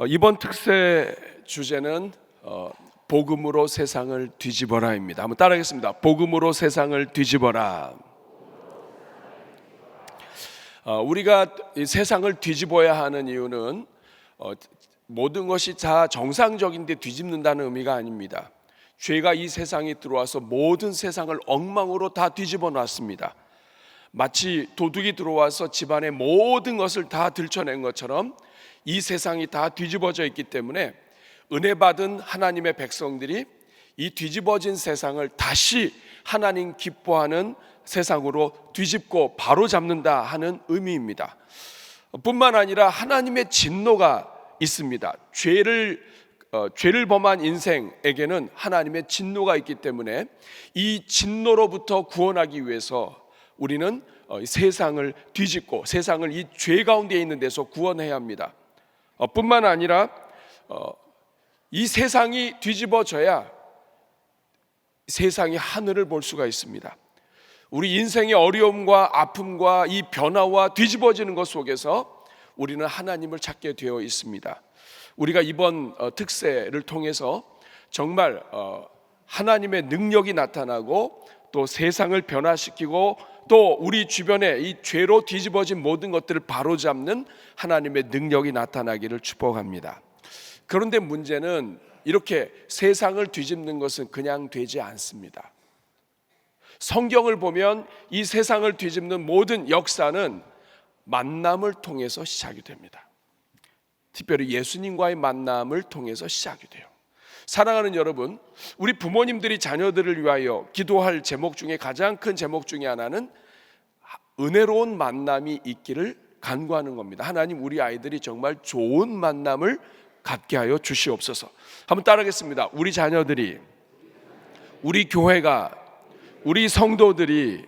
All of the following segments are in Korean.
이번 특세 주제는 복음으로 세상을 뒤집어라입니다. 한번 따라하겠습니다. 복음으로 세상을 뒤집어라. 우리가 이 세상을 뒤집어야 하는 이유는 모든 것이 다 정상적인데 뒤집는다는 의미가 아닙니다. 죄가 이 세상에 들어와서 모든 세상을 엉망으로 다 뒤집어 놨습니다. 마치 도둑이 들어와서 집안의 모든 것을 다 들춰낸 것처럼 이 세상이 다 뒤집어져 있기 때문에 은혜 받은 하나님의 백성들이 이 뒤집어진 세상을 다시 하나님 기뻐하는 세상으로 뒤집고 바로잡는다 하는 의미입니다. 뿐만 아니라 하나님의 진노가 있습니다. 죄를 범한 인생에게는 하나님의 진노가 있기 때문에 이 진노로부터 구원하기 위해서 우리는 세상을 뒤집고 세상을 이 죄 가운데 있는 데서 구원해야 합니다. 뿐만 아니라 이 세상이 뒤집어져야 세상이 하늘을 볼 수가 있습니다. 우리 인생의 어려움과 아픔과 이 변화와 뒤집어지는 것 속에서 우리는 하나님을 찾게 되어 있습니다. 우리가 이번 특세를 통해서 정말 하나님의 능력이 나타나고 또 세상을 변화시키고 또 우리 주변에 이 죄로 뒤집어진 모든 것들을 바로잡는 하나님의 능력이 나타나기를 축복합니다. 그런데 문제는 이렇게 세상을 뒤집는 것은 그냥 되지 않습니다. 성경을 보면 이 세상을 뒤집는 모든 역사는 만남을 통해서 시작이 됩니다. 특별히 예수님과의 만남을 통해서 시작이 돼요. 사랑하는 여러분, 우리 부모님들이 자녀들을 위하여 기도할 제목 중에 가장 큰 제목 중에 하나는 은혜로운 만남이 있기를 간구하는 겁니다. 하나님, 우리 아이들이 정말 좋은 만남을 갖게 하여 주시옵소서. 한번 따라하겠습니다. 우리 자녀들이, 우리 교회가, 우리 성도들이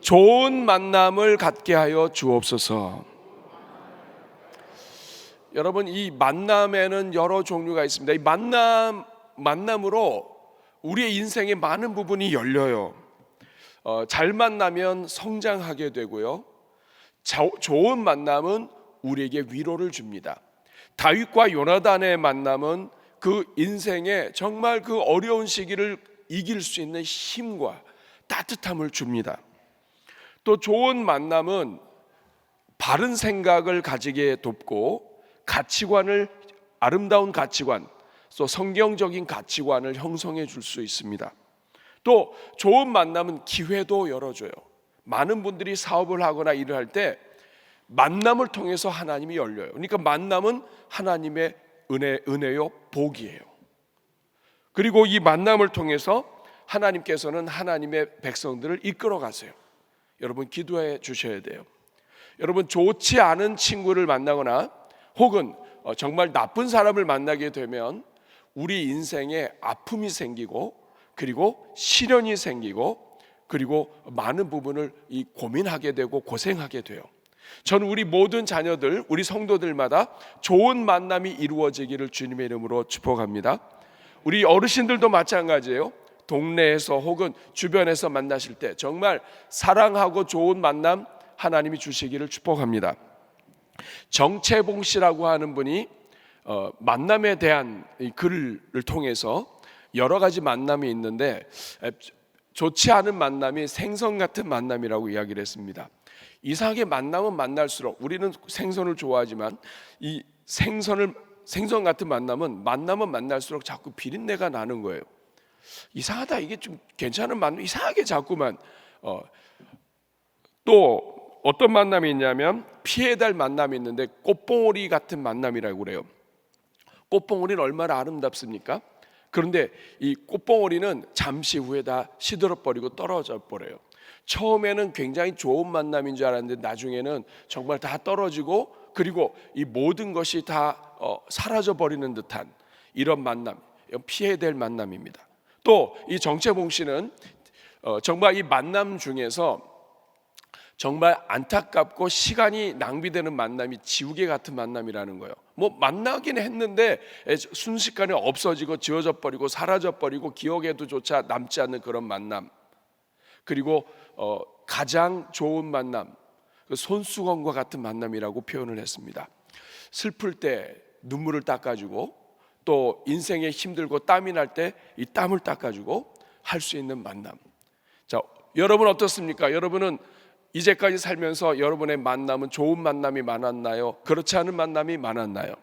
좋은 만남을 갖게 하여 주옵소서. 여러분, 이 만남에는 여러 종류가 있습니다. 이 만남으로 우리의 인생의 많은 부분이 열려요. 잘 만나면 성장하게 되고요. 좋은 만남은 우리에게 위로를 줍니다. 다윗과 요나단의 만남은 그 인생에 정말 그 어려운 시기를 이길 수 있는 힘과 따뜻함을 줍니다. 또 좋은 만남은 바른 생각을 가지게 돕고 아름다운 가치관, 또 성경적인 가치관을 형성해 줄 수 있습니다. 또 좋은 만남은 기회도 열어줘요. 많은 분들이 사업을 하거나 일을 할 때 만남을 통해서 하나님이 열려요. 그러니까 만남은 하나님의 은혜요, 복이에요. 그리고 이 만남을 통해서 하나님께서는 하나님의 백성들을 이끌어 가세요. 여러분, 기도해 주셔야 돼요. 여러분, 좋지 않은 친구를 만나거나 혹은 정말 나쁜 사람을 만나게 되면 우리 인생에 아픔이 생기고 그리고 시련이 생기고 그리고 많은 부분을 고민하게 되고 고생하게 돼요. 저는 우리 모든 자녀들, 우리 성도들마다 좋은 만남이 이루어지기를 주님의 이름으로 축복합니다. 우리 어르신들도 마찬가지예요. 동네에서 혹은 주변에서 만나실 때 정말 사랑하고 좋은 만남 하나님이 주시기를 축복합니다. 정채봉 씨라고 하는 분이 만남에 대한 글을 통해서 여러 가지 만남이 있는데 좋지 않은 만남이 생선 같은 만남이라고 이야기를 했습니다. 이상하게 만나면 만날수록 우리는 생선을 좋아하지만 이 생선 같은 만남은 만나면 만날수록 자꾸 비린내가 나는 거예요. 이상하다, 이게 좀 괜찮은 만남, 이상하게 자꾸만 또 어떤 만남이 있냐면 피해야 될 만남이 있는데 꽃봉오리 같은 만남이라고 그래요. 꽃봉오리는 얼마나 아름답습니까? 그런데 이 꽃봉오리는 잠시 후에 다 시들어버리고 떨어져 버려요. 처음에는 굉장히 좋은 만남인 줄 알았는데 나중에는 정말 다 떨어지고 그리고 이 모든 것이 다 사라져버리는 듯한 이런 만남, 피해야 될 만남입니다. 또 이 정채봉 씨는 정말 이 만남 중에서 정말 안타깝고 시간이 낭비되는 만남이 지우개 같은 만남이라는 거예요. 뭐 만나긴 했는데 순식간에 없어지고 지워져 버리고 사라져 버리고 기억에도조차 남지 않는 그런 만남. 그리고 가장 좋은 만남, 손수건과 같은 만남이라고 표현을 했습니다. 슬플 때 눈물을 닦아주고, 또 인생에 힘들고 땀이 날 때 이 땀을 닦아주고 할 수 있는 만남. 자, 여러분 어떻습니까? 여러분은 이제까지 살면서 여러분의 만남은 좋은 만남이 많았나요? 그렇지 않은 만남이 많았나요?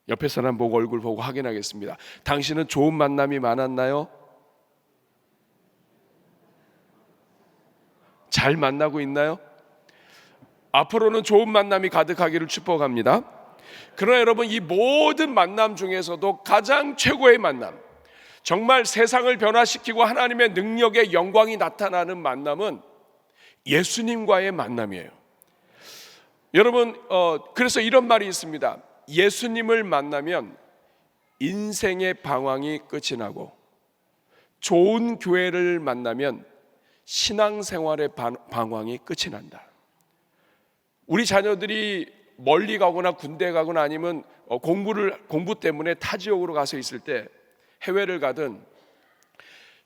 옆에 사람 보고 얼굴 보고 확인하겠습니다. 당신은 좋은 만남이 많았나요? 잘 만나고 있나요? 앞으로는 좋은 만남이 가득하기를 축복합니다. 그러나 여러분, 이 모든 만남 중에서도 가장 최고의 만남, 정말 세상을 변화시키고 하나님의 능력의 영광이 나타나는 만남은 예수님과의 만남이에요. 여러분, 그래서 이런 말이 있습니다. 예수님을 만나면 인생의 방황이 끝이 나고, 좋은 교회를 만나면 신앙생활의 방황이 끝이 난다. 우리 자녀들이 멀리 가거나 군대 가거나 아니면 공부 때문에 타 지역으로 가서 있을 때, 해외를 가든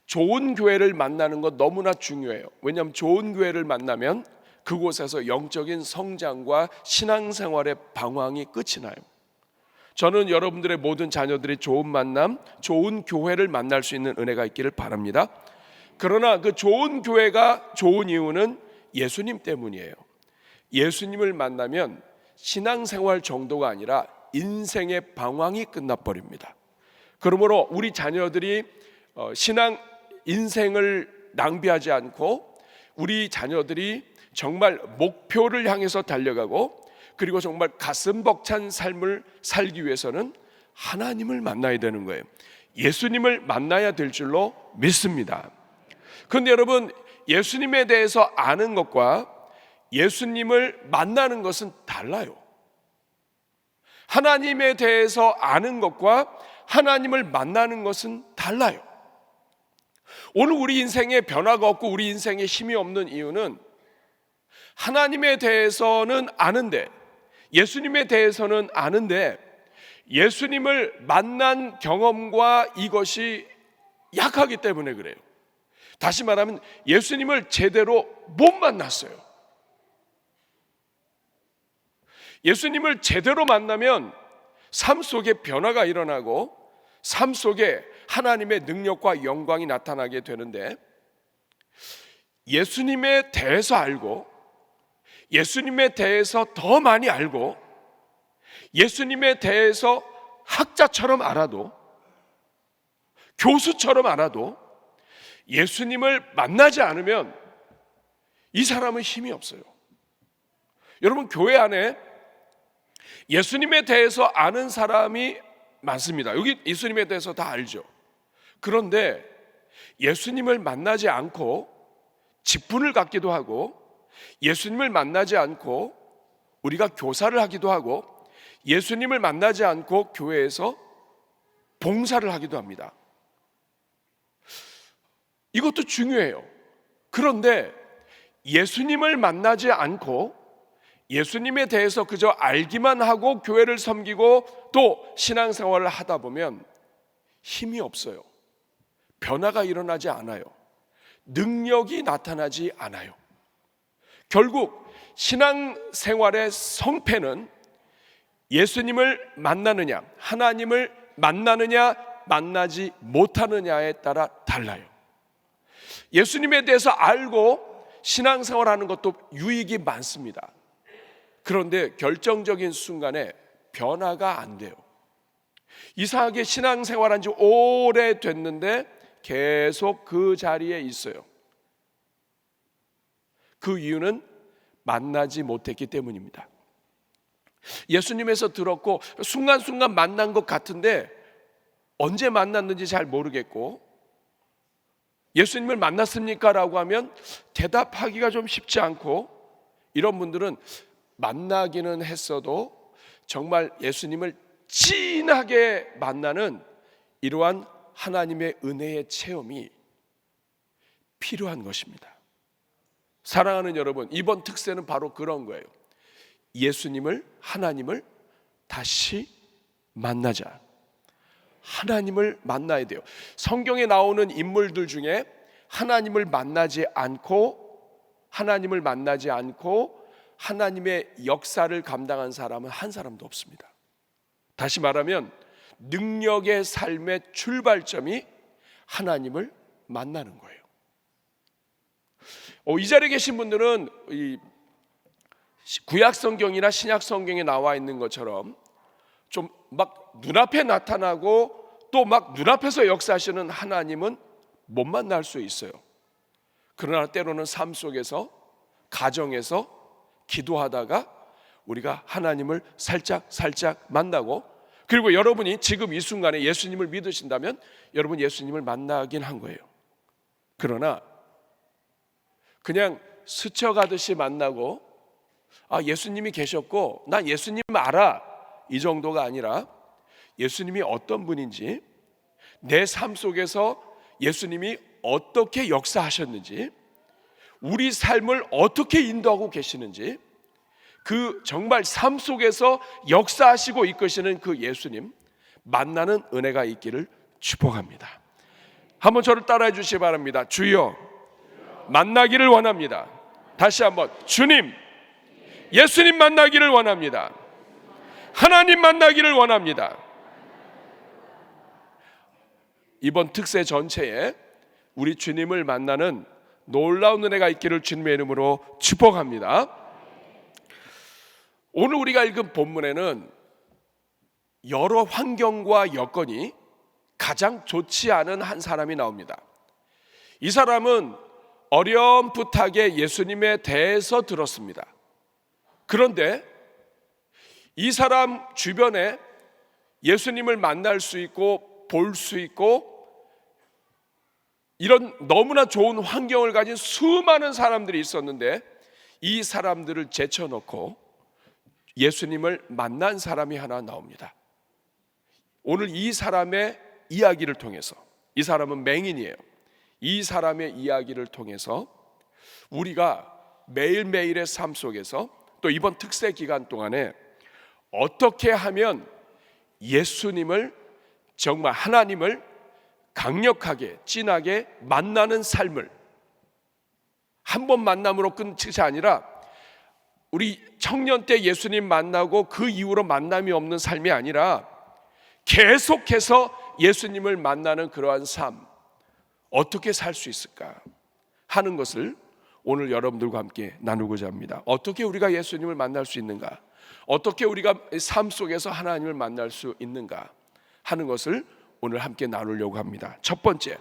좋은 교회를 만나는 것 너무나 중요해요. 왜냐하면 좋은 교회를 만나면 그곳에서 영적인 성장과 신앙생활의 방황이 끝이 나요. 저는 여러분들의 모든 자녀들이 좋은 만남, 좋은 교회를 만날 수 있는 은혜가 있기를 바랍니다. 그러나 그 좋은 교회가 좋은 이유는 예수님 때문이에요. 예수님을 만나면 신앙생활 정도가 아니라 인생의 방황이 끝나버립니다. 그러므로 우리 자녀들이 신앙 인생을 낭비하지 않고, 우리 자녀들이 정말 목표를 향해서 달려가고, 그리고 정말 가슴 벅찬 삶을 살기 위해서는 하나님을 만나야 되는 거예요. 예수님을 만나야 될 줄로 믿습니다. 그런데 여러분, 예수님에 대해서 아는 것과 예수님을 만나는 것은 달라요. 하나님에 대해서 아는 것과 하나님을 만나는 것은 달라요. 오늘 우리 인생에 변화가 없고 우리 인생에 힘이 없는 이유는 하나님에 대해서는 아는데, 예수님에 대해서는 아는데 예수님을 만난 경험과 이것이 약하기 때문에 그래요. 다시 말하면 예수님을 제대로 못 만났어요. 예수님을 제대로 만나면 삶 속에 변화가 일어나고 삶 속에 하나님의 능력과 영광이 나타나게 되는데, 예수님에 대해서 알고 예수님에 대해서 더 많이 알고 예수님에 대해서 학자처럼 알아도, 교수처럼 알아도 예수님을 만나지 않으면 이 사람은 힘이 없어요. 여러분, 교회 안에 예수님에 대해서 아는 사람이 많습니다. 여기 예수님에 대해서 다 알죠. 그런데 예수님을 만나지 않고 직분을 갖기도 하고, 예수님을 만나지 않고 우리가 교사를 하기도 하고, 예수님을 만나지 않고 교회에서 봉사를 하기도 합니다. 이것도 중요해요. 그런데 예수님을 만나지 않고 예수님에 대해서 그저 알기만 하고 교회를 섬기고 또 신앙생활을 하다 보면 힘이 없어요. 변화가 일어나지 않아요. 능력이 나타나지 않아요. 결국 신앙생활의 성패는 예수님을 만나느냐, 하나님을 만나느냐, 만나지 못하느냐에 따라 달라요. 예수님에 대해서 알고 신앙생활하는 것도 유익이 많습니다. 그런데 결정적인 순간에 변화가 안 돼요. 이상하게 신앙생활한 지 오래됐는데 계속 그 자리에 있어요. 그 이유는 만나지 못했기 때문입니다. 예수님에서 들었고 순간순간 만난 것 같은데 언제 만났는지 잘 모르겠고, 예수님을 만났습니까? 라고 하면 대답하기가 좀 쉽지 않고, 이런 분들은 만나기는 했어도 정말 예수님을 진하게 만나는 이러한 하나님의 은혜의 체험이 필요한 것입니다. 사랑하는 여러분, 이번 특세는 바로 그런 거예요. 예수님을, 하나님을 다시 만나자. 하나님을 만나야 돼요. 성경에 나오는 인물들 중에 하나님을 만나지 않고 하나님의 역사를 감당한 사람은 한 사람도 없습니다. 다시 말하면 능력의 삶의 출발점이 하나님을 만나는 거예요. 이 자리에 계신 분들은 이 구약 성경이나 신약 성경에 나와 있는 것처럼 좀 막 눈앞에 나타나고 또 막 눈앞에서 역사하시는 하나님은 못 만날 수 있어요. 그러나 때로는 삶 속에서, 가정에서 기도하다가 우리가 하나님을 살짝 만나고, 그리고 여러분이 지금 이 순간에 예수님을 믿으신다면 여러분 예수님을 만나긴 한 거예요. 그러나 그냥 스쳐가듯이 만나고 예수님이 계셨고 난 예수님 알아, 이 정도가 아니라 예수님이 어떤 분인지, 내 삶 속에서 예수님이 어떻게 역사하셨는지, 우리 삶을 어떻게 인도하고 계시는지, 그 정말 삶 속에서 역사하시고 이끄시는 그 예수님 만나는 은혜가 있기를 축복합니다. 한번 저를 따라해 주시기 바랍니다. 주여, 만나기를 원합니다. 다시 한번, 주님, 예수님 만나기를 원합니다. 하나님 만나기를 원합니다. 이번 특세 전체에 우리 주님을 만나는 놀라운 은혜가 있기를 주님의 이름으로 축복합니다. 오늘 우리가 읽은 본문에는 여러 환경과 여건이 가장 좋지 않은 한 사람이 나옵니다. 이 사람은 어렴풋하게 예수님에 대해서 들었습니다. 그런데 이 사람 주변에 예수님을 만날 수 있고 볼 수 있고 이런 너무나 좋은 환경을 가진 수많은 사람들이 있었는데 이 사람들을 제쳐놓고 예수님을 만난 사람이 하나 나옵니다. 오늘 이 사람의 이야기를 통해서, 이 사람은 맹인이에요. 이 사람의 이야기를 통해서 우리가 매일매일의 삶 속에서 또 이번 특세 기간 동안에 어떻게 하면 예수님을, 정말 하나님을 강력하게 진하게 만나는 삶을, 한 번 만남으로 끝이 아니라 우리 청년 때 예수님 만나고 그 이후로 만남이 없는 삶이 아니라 계속해서 예수님을 만나는 그러한 삶, 어떻게 살 수 있을까 하는 것을 오늘 여러분들과 함께 나누고자 합니다. 어떻게 우리가 예수님을 만날 수 있는가, 어떻게 우리가 삶 속에서 하나님을 만날 수 있는가 하는 것을 오늘 함께 나누려고 합니다. 첫 번째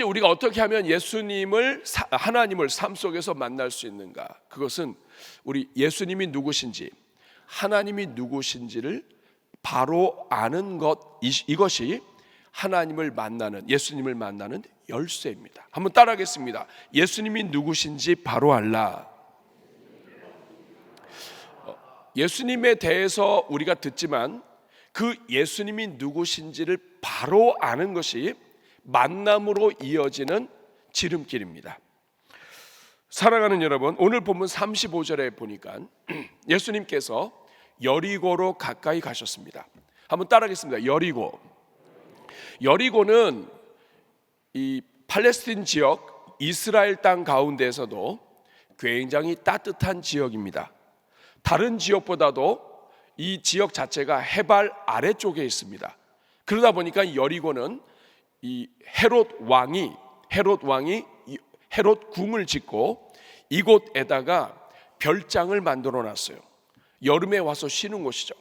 우리가 어떻게 하면 예수님을, 하나님을 삶 속에서 만날 수 있는가, 그것은 우리 예수님이 누구신지, 하나님이 누구신지를 바로 아는 것, 이것이 하나님을 만나는, 예수님을 만나는 열쇠입니다. 한번 따라하겠습니다. 예수님이 누구신지 바로 알라. 예수님에 대해서 우리가 듣지만 그 예수님이 누구신지를 바로 아는 것이 만남으로 이어지는 지름길입니다. 사랑하는 여러분, 오늘 본문 35절에 보니까 예수님께서 여리고로 가까이 가셨습니다. 한번 따라하겠습니다. 여리고는 이 팔레스틴 지역, 이스라엘 땅 가운데에서도 굉장히 따뜻한 지역입니다. 다른 지역보다도 이 지역 자체가 해발 아래쪽에 있습니다. 그러다 보니까 여리고는 이 헤롯 왕이 헤롯 궁을 짓고 이곳에다가 별장을 만들어 놨어요. 여름에 와서 쉬는 곳이죠.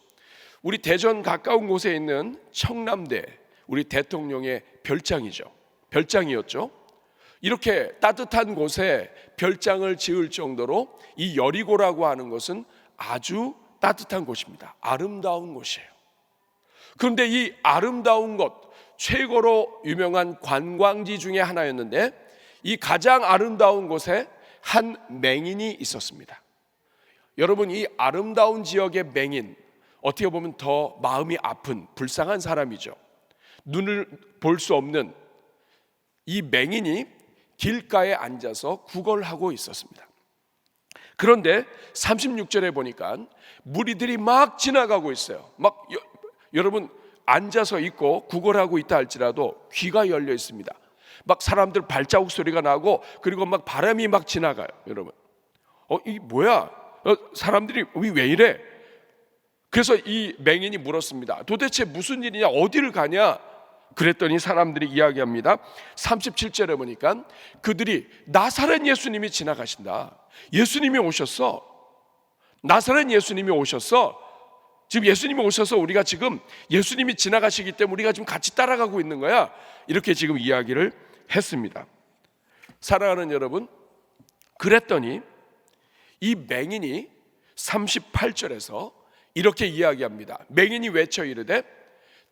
우리 대전 가까운 곳에 있는 청남대, 우리 대통령의 별장이었죠. 이렇게 따뜻한 곳에 별장을 지을 정도로 이 여리고라고 하는 것은 아주 따뜻한 곳입니다. 아름다운 곳이에요. 그런데 이 아름다운 곳, 최고로 유명한 관광지 중에 하나였는데 이 가장 아름다운 곳에 한 맹인이 있었습니다. 여러분, 이 아름다운 지역의 맹인, 어떻게 보면 더 마음이 아픈 불쌍한 사람이죠. 눈을 볼 수 없는 이 맹인이 길가에 앉아서 구걸하고 있었습니다. 그런데 36절에 보니까 무리들이 막 지나가고 있어요. 여러분, 앉아서 있고 구걸하고 있다 할지라도 귀가 열려 있습니다. 막 사람들 발자국 소리가 나고, 그리고 막 바람이 막 지나가요. 여러분, 이게 뭐야? 사람들이 왜 이래? 그래서 이 맹인이 물었습니다. 도대체 무슨 일이냐, 어디를 가냐? 그랬더니 사람들이 이야기합니다. 37절에 보니까 그들이 나사렛 예수님이 지나가신다. 예수님이 오셨어. 나사렛 예수님이 오셨어. 지금 예수님이 오셔서 우리가 지금 예수님이 지나가시기 때문에 우리가 지금 같이 따라가고 있는 거야. 이렇게 지금 이야기를 했습니다. 사랑하는 여러분, 그랬더니 이 맹인이 38절에서 이렇게 이야기합니다. 맹인이 외쳐 이르되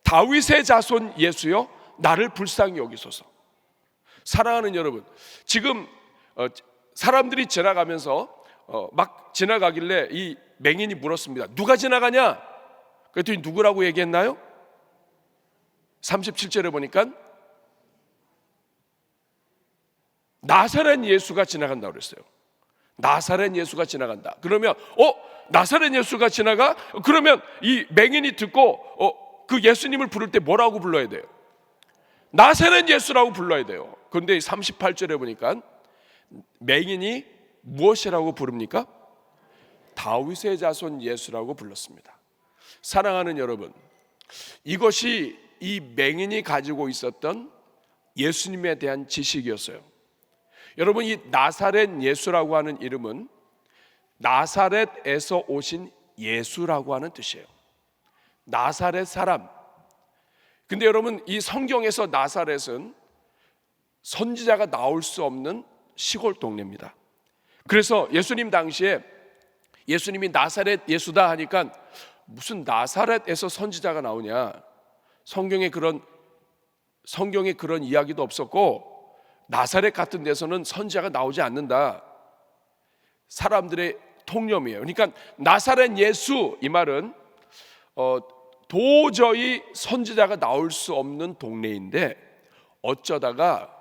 다윗의 자손 예수여 나를 불쌍히 여기소서. 사랑하는 여러분, 지금 사람들이 지나가면서 막 지나가길래 이 맹인이 물었습니다. 누가 지나가냐? 그랬더니 누구라고 얘기했나요? 37절에 보니까 나사렛 예수가 지나간다고 그랬어요. 나사렛 예수가 지나간다. 그러면 나사렛 예수가 지나가? 그러면 이 맹인이 듣고 그 예수님을 부를 때 뭐라고 불러야 돼요? 나사렛 예수라고 불러야 돼요. 그런데 38절에 보니까 맹인이 무엇이라고 부릅니까? 다윗의 자손 예수라고 불렀습니다. 사랑하는 여러분, 이것이 이 맹인이 가지고 있었던 예수님에 대한 지식이었어요. 여러분, 이 나사렛 예수라고 하는 이름은 나사렛에서 오신 예수라고 하는 뜻이에요. 나사렛 사람. 근데 여러분, 이 성경에서 나사렛은 선지자가 나올 수 없는 시골 동네입니다. 그래서 예수님 당시에 예수님이 나사렛 예수다 하니까 무슨 나사렛에서 선지자가 나오냐, 성경에 그런 이야기도 없었고 나사렛 같은 데서는 선지자가 나오지 않는다. 사람들의 통념이에요. 그러니까 나사렛 예수, 이 말은 도저히 선지자가 나올 수 없는 동네인데 어쩌다가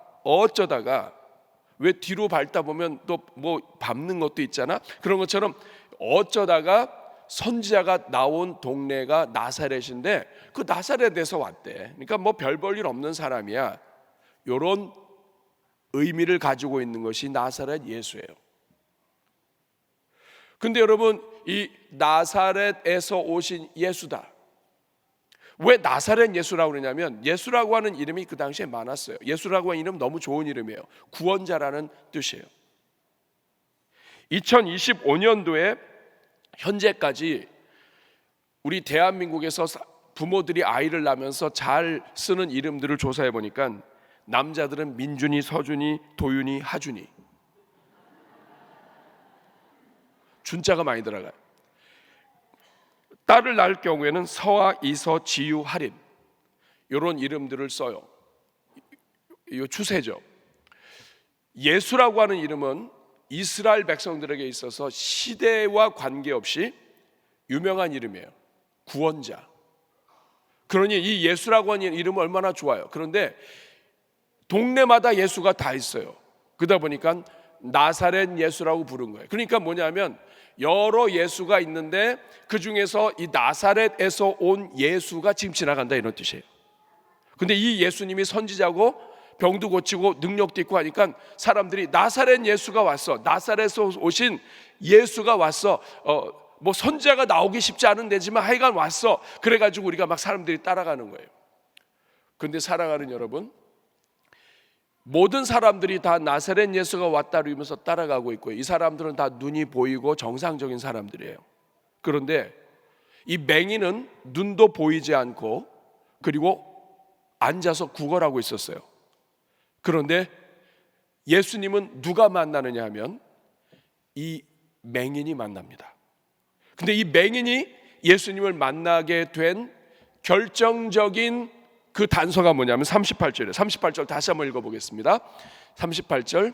왜 뒤로 밟다 보면 또 뭐 밟는 것도 있잖아. 그런 것처럼 어쩌다가 선지자가 나온 동네가 나사렛인데 그 나사렛에서 왔대. 그러니까 뭐 별 볼 일 없는 사람이야. 이런 의미를 가지고 있는 것이 나사렛 예수예요. 근데 여러분, 이 나사렛에서 오신 예수다. 왜 나사렛 예수라고 그러냐면 예수라고 하는 이름이 그 당시에 많았어요. 예수라고 하는 이름 너무 좋은 이름이에요. 구원자라는 뜻이에요. 2025년도에 현재까지 우리 대한민국에서 부모들이 아이를 낳으면서 잘 쓰는 이름들을 조사해 보니까 남자들은 민준이, 서준이, 도윤이, 하준이, 준자가 많이 들어가요. 딸을 낳을 경우에는 서아, 이서, 지유, 할인, 이런 이름들을 써요. 이 추세죠. 예수라고 하는 이름은 이스라엘 백성들에게 있어서 시대와 관계없이 유명한 이름이에요. 구원자. 그러니 이 예수라고 하는 이름은 얼마나 좋아요. 그런데 동네마다 예수가 다 있어요. 그러다 보니까 나사렛 예수라고 부른 거예요. 그러니까 뭐냐면 여러 예수가 있는데 그 중에서 이 나사렛에서 온 예수가 지금 지나간다, 이런 뜻이에요. 근데 이 예수님이 선지자고 병도 고치고 능력도 있고 하니까 사람들이 나사렛 예수가 왔어, 나사렛에서 오신 예수가 왔어, 뭐 선지자가 나오기 쉽지 않은 데지만 하여간 왔어. 그래가지고 우리가 막 사람들이 따라가는 거예요. 근데 사랑하는 여러분, 모든 사람들이 다 나사렛 예수가 왔다 그러면서 따라가고 있고요. 이 사람들은 다 눈이 보이고 정상적인 사람들이에요. 그런데 이 맹인은 눈도 보이지 않고 그리고 앉아서 구걸하고 있었어요. 그런데 예수님은 누가 만나느냐 하면 이 맹인이 만납니다. 근데 이 맹인이 예수님을 만나게 된 결정적인 그 단서가 뭐냐면 38절이에요. 38절 다시 한번 읽어보겠습니다. 38절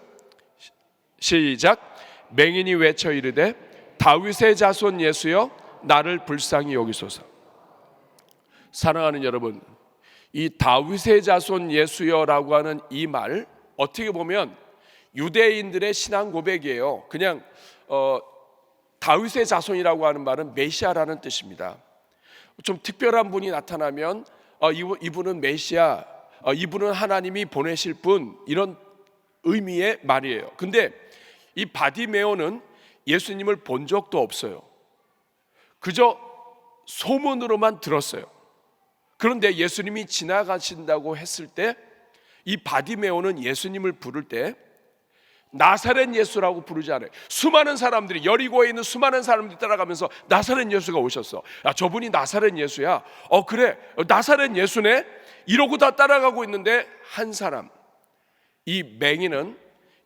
시작. 맹인이 외쳐 이르되 다윗의 자손 예수여 나를 불쌍히 여기소서. 사랑하는 여러분, 이 다윗의 자손 예수여라고 하는 이 말, 어떻게 보면 유대인들의 신앙 고백이에요. 그냥 다윗의 자손이라고 하는 말은 메시아라는 뜻입니다. 좀 특별한 분이 나타나면 이분은 메시아, 이분은 하나님이 보내실 분, 이런 의미의 말이에요. 근데 이 바디메오는 예수님을 본 적도 없어요. 그저 소문으로만 들었어요. 그런데 예수님이 지나가신다고 했을 때 이 바디메오는 예수님을 부를 때 나사렛 예수라고 부르지 않아요. 수많은 사람들이, 여리고에 있는 수많은 사람들이 따라가면서 나사렛 예수가 오셨어. 야, 저분이 나사렛 예수야. 그래, 나사렛 예수네. 이러고 다 따라가고 있는데 한 사람, 이 맹인은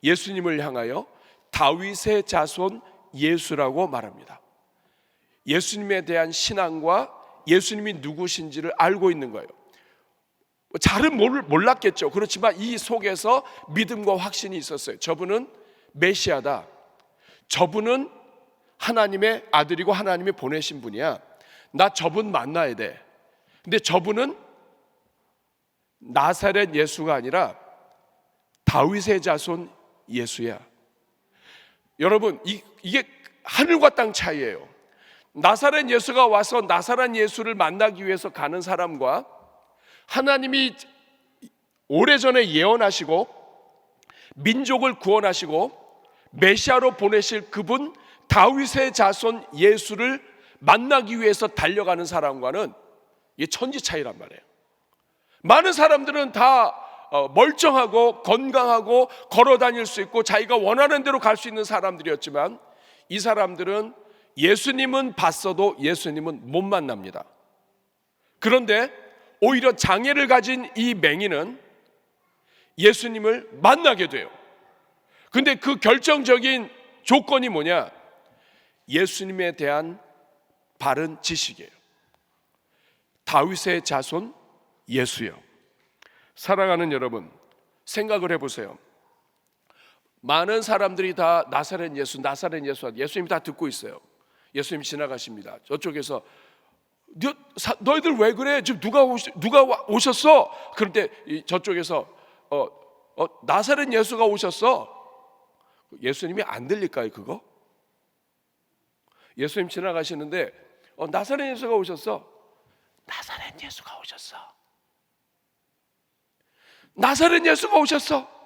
예수님을 향하여 다윗의 자손 예수라고 말합니다. 예수님에 대한 신앙과 예수님이 누구신지를 알고 있는 거예요. 잘은 몰랐겠죠. 그렇지만 이 속에서 믿음과 확신이 있었어요. 저분은 메시아다. 저분은 하나님의 아들이고 하나님이 보내신 분이야. 나 저분 만나야 돼. 근데 저분은 나사렛 예수가 아니라 다윗의 자손 예수야. 여러분, 이게 하늘과 땅 차이예요. 나사렛 예수가 와서 나사렛 예수를 만나기 위해서 가는 사람과 하나님이 오래전에 예언하시고 민족을 구원하시고 메시아로 보내실 그분 다윗의 자손 예수를 만나기 위해서 달려가는 사람과는 이게 천지 차이란 말이에요. 많은 사람들은 다 멀쩡하고 건강하고 걸어 다닐 수 있고 자기가 원하는 대로 갈 수 있는 사람들이었지만 이 사람들은 예수님은 봤어도 예수님은 못 만납니다. 그런데 오히려 장애를 가진 이 맹인은 예수님을 만나게 돼요. 근데 그 결정적인 조건이 뭐냐? 예수님에 대한 바른 지식이에요. 다윗의 자손 예수요. 사랑하는 여러분, 생각을 해보세요. 많은 사람들이 다 나사렛 예수, 나사렛 예수, 예수님 다 듣고 있어요. 예수님 지나가십니다. 저쪽에서 너희들 왜 그래? 지금 누가 오셨어? 그런데 저쪽에서 나사렛 예수가 오셨어. 예수님이 안 들릴까요, 그거? 예수님 지나가시는데 나사렛 예수가 오셨어. 나사렛 예수가 오셨어. 나사렛 예수가 오셨어.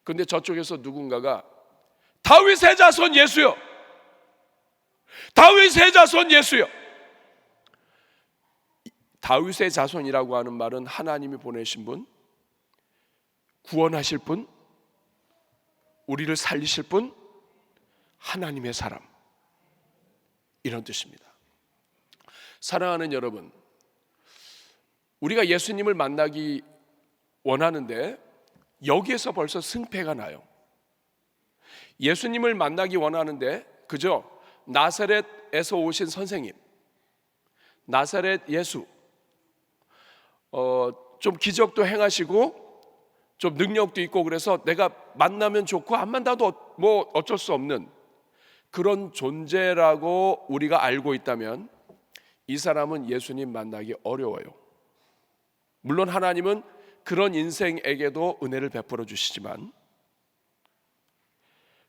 근데 저쪽에서 누군가가 다윗의 자손 예수요. 다윗의 자손 예수요. 다윗의 자손이라고 하는 말은 하나님이 보내신 분, 구원하실 분, 우리를 살리실 분, 하나님의 사람, 이런 뜻입니다. 사랑하는 여러분, 우리가 예수님을 만나기 원하는데 여기에서 벌써 승패가 나요. 예수님을 만나기 원하는데 그저 나사렛에서 오신 선생님, 나사렛 예수, 좀 기적도 행하시고 좀 능력도 있고 그래서 내가 만나면 좋고 안 만나도 뭐 어쩔 수 없는 그런 존재라고 우리가 알고 있다면 이 사람은 예수님 만나기 어려워요. 물론 하나님은 그런 인생에게도 은혜를 베풀어 주시지만,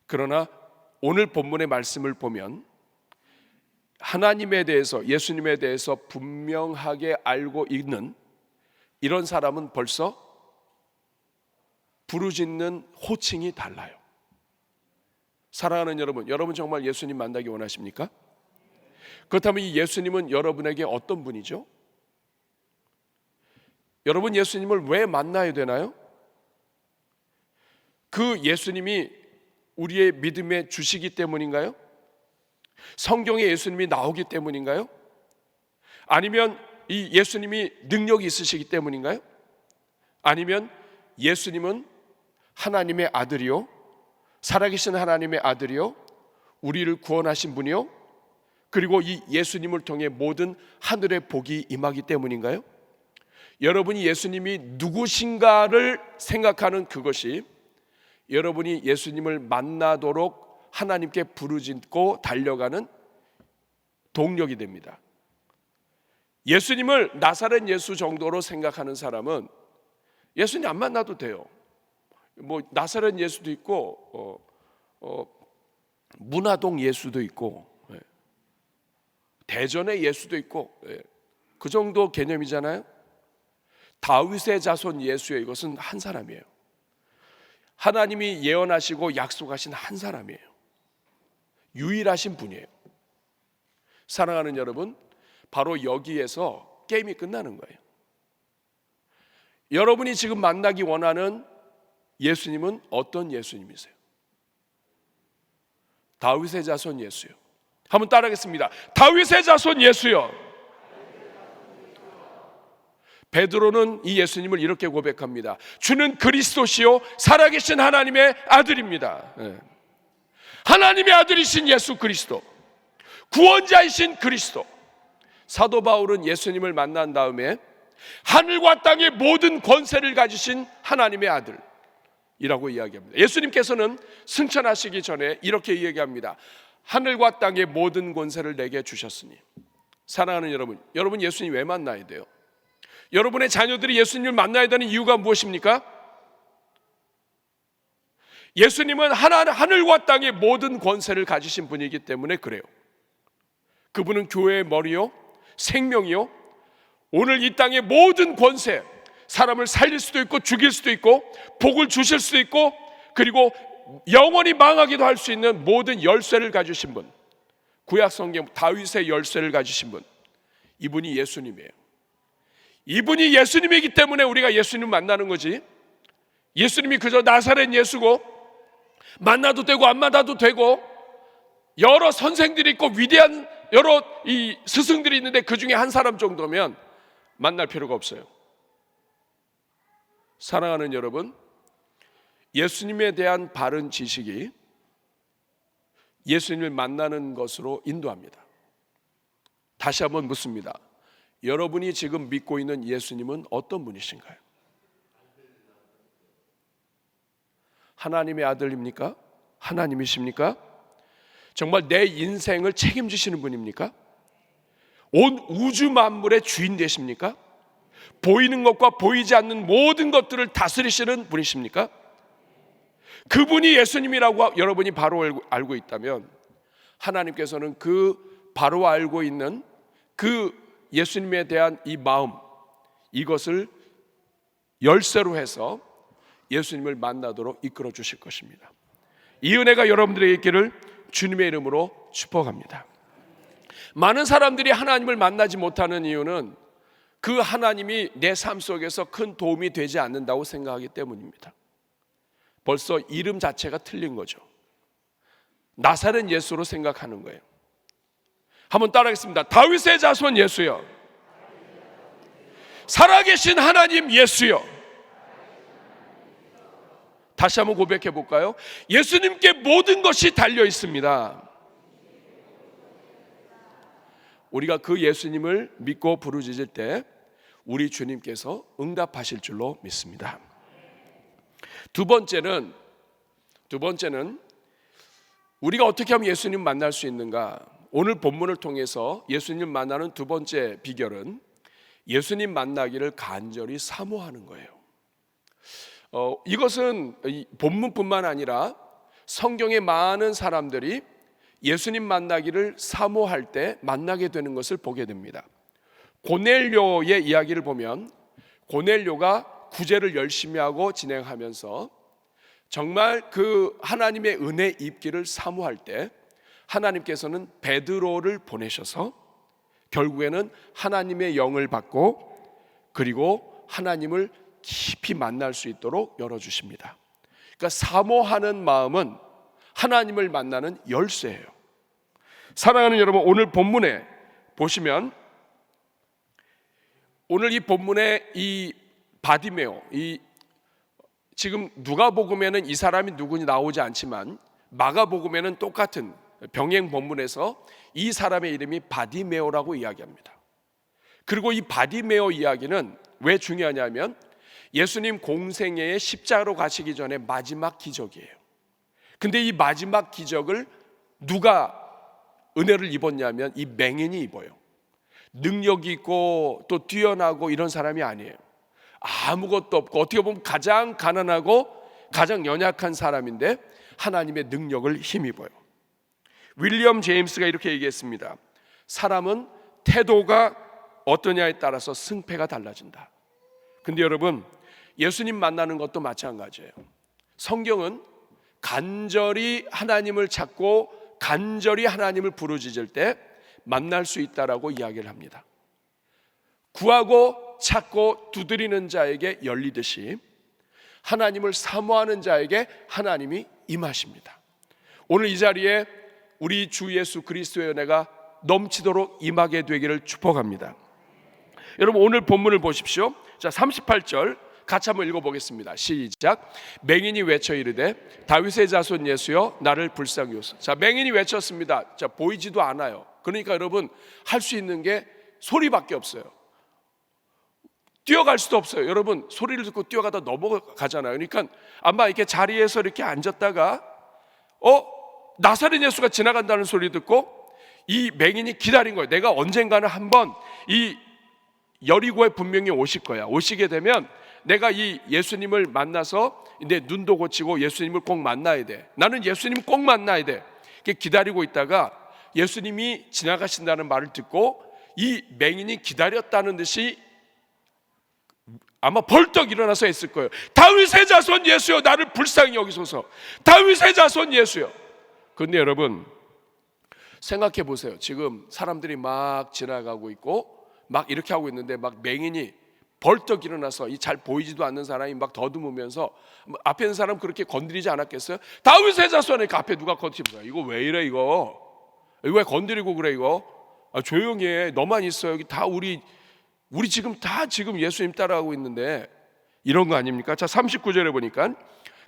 그러나 오늘 본문의 말씀을 보면 하나님에 대해서, 예수님에 대해서 분명하게 알고 있는 이런 사람은 벌써 부르짖는 호칭이 달라요. 사랑하는 여러분, 여러분 정말 예수님 만나기 원하십니까? 그렇다면 이 예수님은 여러분에게 어떤 분이죠? 여러분 예수님을 왜 만나야 되나요? 그 예수님이 우리의 믿음의 주시기 때문인가요? 성경에 예수님이 나오기 때문인가요? 아니면 이 예수님이 능력이 있으시기 때문인가요? 아니면 예수님은 하나님의 아들이요, 살아계신 하나님의 아들이요, 우리를 구원하신 분이요, 그리고 이 예수님을 통해 모든 하늘의 복이 임하기 때문인가요? 여러분이 예수님이 누구신가를 생각하는 그것이 여러분이 예수님을 만나도록 하나님께 부르짖고 달려가는 동력이 됩니다. 예수님을 나사렛 예수 정도로 생각하는 사람은 예수님 안 만나도 돼요. 뭐 나사렛 예수도 있고 문화동 예수도 있고 대전의 예수도 있고 그 정도 개념이잖아요. 다윗의 자손 예수의 이것은 한 사람이에요. 하나님이 예언하시고 약속하신 한 사람이에요. 유일하신 분이에요. 사랑하는 여러분, 바로 여기에서 게임이 끝나는 거예요. 여러분이 지금 만나기 원하는 예수님은 어떤 예수님이세요? 다윗의 자손 예수요. 한번 따라하겠습니다. 다윗의 자손 예수요. 베드로는 이 예수님을 이렇게 고백합니다. 주는 그리스도시요 살아계신 하나님의 아들입니다. 하나님의 아들이신 예수 그리스도, 구원자이신 그리스도. 사도 바울은 예수님을 만난 다음에 하늘과 땅의 모든 권세를 가지신 하나님의 아들이라고 이야기합니다. 예수님께서는 승천하시기 전에 이렇게 이야기합니다. 하늘과 땅의 모든 권세를 내게 주셨으니. 사랑하는 여러분, 여러분 예수님 왜 만나야 돼요? 여러분의 자녀들이 예수님을 만나야 되는 이유가 무엇입니까? 예수님은 하늘과 땅의 모든 권세를 가지신 분이기 때문에 그래요. 그분은 교회의 머리요, 생명이요, 오늘 이 땅의 모든 권세, 사람을 살릴 수도 있고 죽일 수도 있고 복을 주실 수도 있고 그리고 영원히 망하기도 할 수 있는 모든 열쇠를 가지신 분, 구약 성경 다윗의 열쇠를 가지신 분, 이분이 예수님이에요. 이분이 예수님이기 때문에 우리가 예수님 만나는 거지, 예수님이 그저 나사렛 예수고 만나도 되고 안 만나도 되고 여러 선생들이 있고 위대한 여러 이 스승들이 있는데 그 중에 한 사람 정도면 만날 필요가 없어요. 사랑하는 여러분, 예수님에 대한 바른 지식이 예수님을 만나는 것으로 인도합니다. 다시 한번 묻습니다. 여러분이 지금 믿고 있는 예수님은 어떤 분이신가요? 하나님의 아들입니까? 하나님이십니까? 정말 내 인생을 책임지시는 분입니까? 온 우주 만물의 주인 되십니까? 보이는 것과 보이지 않는 모든 것들을 다스리시는 분이십니까? 그분이 예수님이라고 여러분이 바로 알고 있다면 하나님께서는 그 바로 알고 있는 그 예수님에 대한 이 마음, 이것을 열쇠로 해서 예수님을 만나도록 이끌어 주실 것입니다. 이 은혜가 여러분들에게 있기를 주님의 이름으로 축복합니다. 많은 사람들이 하나님을 만나지 못하는 이유는 그 하나님이 내 삶 속에서 큰 도움이 되지 않는다고 생각하기 때문입니다. 벌써 이름 자체가 틀린 거죠. 나사렛 예수로 생각하는 거예요. 한번 따라하겠습니다. 다윗의 자손 예수여, 살아계신 하나님 예수여. 다시 한번 고백해 볼까요? 예수님께 모든 것이 달려 있습니다. 우리가 그 예수님을 믿고 부르짖을 때 우리 주님께서 응답하실 줄로 믿습니다. 두 번째는 우리가 어떻게 하면 예수님 만날 수 있는가? 오늘 본문을 통해서 예수님 만나는 두 번째 비결은 예수님 만나기를 간절히 사모하는 거예요. 이것은 본문뿐만 아니라 성경의 많은 사람들이 예수님 만나기를 사모할 때 만나게 되는 것을 보게 됩니다. 고넬료의 이야기를 보면 고넬료가 구제를 열심히 하고 진행하면서 정말 그 하나님의 은혜 입기를 사모할 때 하나님께서는 베드로를 보내셔서 결국에는 하나님의 영을 받고 그리고 하나님을 깊이 만날 수 있도록 열어주십니다. 그러니까 사모하는 마음은 하나님을 만나는 열쇠예요. 사랑하는 여러분, 오늘 본문에 보시면 오늘 이 본문에 이 바디메오, 지금 누가복음에는 이 사람이 누구니 나오지 않지만 마가복음에는 똑같은 병행 본문에서 이 사람의 이름이 바디메오라고 이야기합니다. 그리고 이 바디메오 이야기는 왜 중요하냐면 예수님 공생애에 십자가로 가시기 전에 마지막 기적이에요. 근데 이 마지막 기적을 누가 은혜를 입었냐면 이 맹인이 입어요. 능력이 있고 또 뛰어나고 이런 사람이 아니에요. 아무것도 없고 어떻게 보면 가장 가난하고 가장 연약한 사람인데 하나님의 능력을 힘입어요. 윌리엄 제임스가 이렇게 얘기했습니다. 사람은 태도가 어떠냐에 따라서 승패가 달라진다. 근데 여러분, 예수님 만나는 것도 마찬가지예요. 성경은 간절히 하나님을 찾고 간절히 하나님을 부르짖을 때 만날 수 있다라고 이야기를 합니다. 구하고 찾고 두드리는 자에게 열리듯이 하나님을 사모하는 자에게 하나님이 임하십니다. 오늘 이 자리에 우리 주 예수 그리스도의 은혜가 넘치도록 임하게 되기를 축복합니다. 여러분, 오늘 본문을 보십시오. 자, 38절 같이 한번 읽어보겠습니다. 시작. 맹인이 외쳐 이르되 다윗의 자손 예수여 나를 불쌍히 여기소서. 자, 맹인이 외쳤습니다. 자, 보이지도 않아요. 그러니까 여러분, 할 수 있는 게 소리밖에 없어요. 뛰어갈 수도 없어요. 여러분, 소리를 듣고 뛰어가다 넘어가잖아요. 그러니까 아마 이렇게 자리에서 이렇게 앉았다가 나사렛 예수가 지나간다는 소리 듣고 이 맹인이 기다린 거예요. 내가 언젠가는 한번 이 여리고에 분명히 오실 거야. 오시게 되면 내가 이 예수님을 만나서 내 눈도 고치고 예수님을 꼭 만나야 돼. 나는 예수님 꼭 만나야 돼. 이렇게 기다리고 있다가 예수님이 지나가신다는 말을 듣고 이 맹인이 기다렸다는 듯이 아마 벌떡 일어나서 했을 거예요. 다윗의 자손 예수여 나를 불쌍히 여기소서. 다윗의 자손 예수여. 그런데 여러분, 생각해 보세요. 지금 사람들이 막 지나가고 있고 막 이렇게 하고 있는데 막 맹인이 벌떡 일어나서 이 잘 보이지도 않는 사람이 막 더듬으면서 앞에 있는 사람 그렇게 건드리지 않았겠어요? 다윗의 자손이니까 앞에 누가 건드리면서 이거 왜 이래 이거 왜 건드리고 그래 이거 조용히 해. 너만 있어. 여기 다 우리 지금 다 지금 예수님 따라가고 있는데 이런 거 아닙니까? 자, 39절에 보니까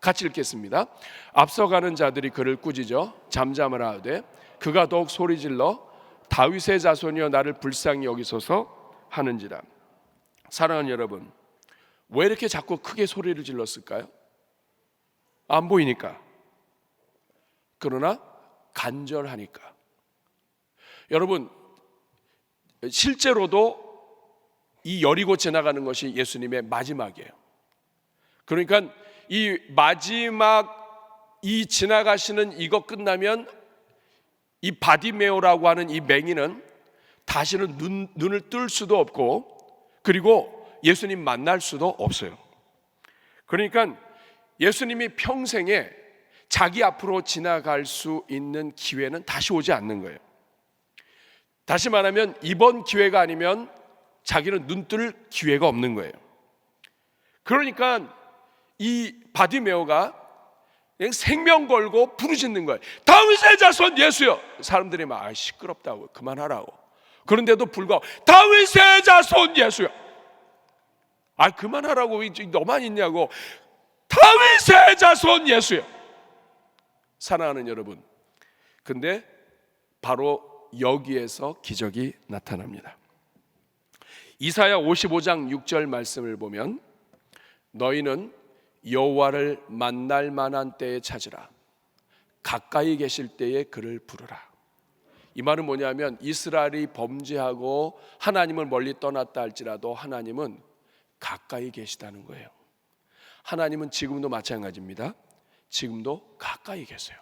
같이 읽겠습니다. 앞서가는 자들이 그를 꾸짖어 잠잠을 하되 그가 더욱 소리질러 다윗의 자손이여 나를 불쌍히 여기소서 하는지라. 사랑하는 여러분, 왜 이렇게 자꾸 크게 소리를 질렀을까요? 안 보이니까. 그러나 간절하니까. 여러분, 실제로도 이 여리고 지나가는 것이 예수님의 마지막이에요. 그러니까 이 마지막 이 지나가시는 이거 끝나면 이 바디메오라고 하는 이 맹인은 다시는 눈을 뜰 수도 없고 그리고 예수님 만날 수도 없어요. 그러니까 예수님이 평생에 자기 앞으로 지나갈 수 있는 기회는 다시 오지 않는 거예요. 다시 말하면 이번 기회가 아니면 자기는 눈 뜰 기회가 없는 거예요. 그러니까 이 바디메오가 그냥 생명 걸고 부르짖는 거예요. 다윗의 자손 예수여. 사람들이 막 시끄럽다고 그만하라고. 그런데도 불구하고 다윗의 자손 예수여. 그만하라고 너만 있냐고. 다윗의 자손 예수여. 사랑하는 여러분, 근데 바로 여기에서 기적이 나타납니다. 이사야 55장 6절 말씀을 보면 너희는 여호와를 만날 만한 때에 찾으라. 가까이 계실 때에 그를 부르라. 이 말은 뭐냐면 이스라엘이 범죄하고 하나님을 멀리 떠났다 할지라도 하나님은 가까이 계시다는 거예요. 하나님은 지금도 마찬가지입니다. 지금도 가까이 계세요.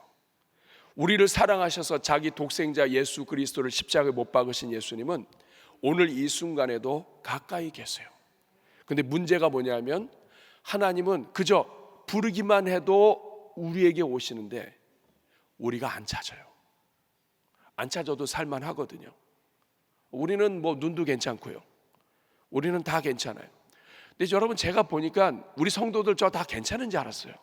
우리를 사랑하셔서 자기 독생자 예수 그리스도를 십자가에 못 박으신 예수님은 오늘 이 순간에도 가까이 계세요. 근데 문제가 뭐냐면 하나님은 그저 부르기만 해도 우리에게 오시는데 우리가 안 찾아요. 안 찾아도 살만하거든요. 우리는 뭐 눈도 괜찮고요. 우리는 다 괜찮아요. 근데 여러분, 제가 보니까 우리 성도들 저 다 괜찮은지 알았어요.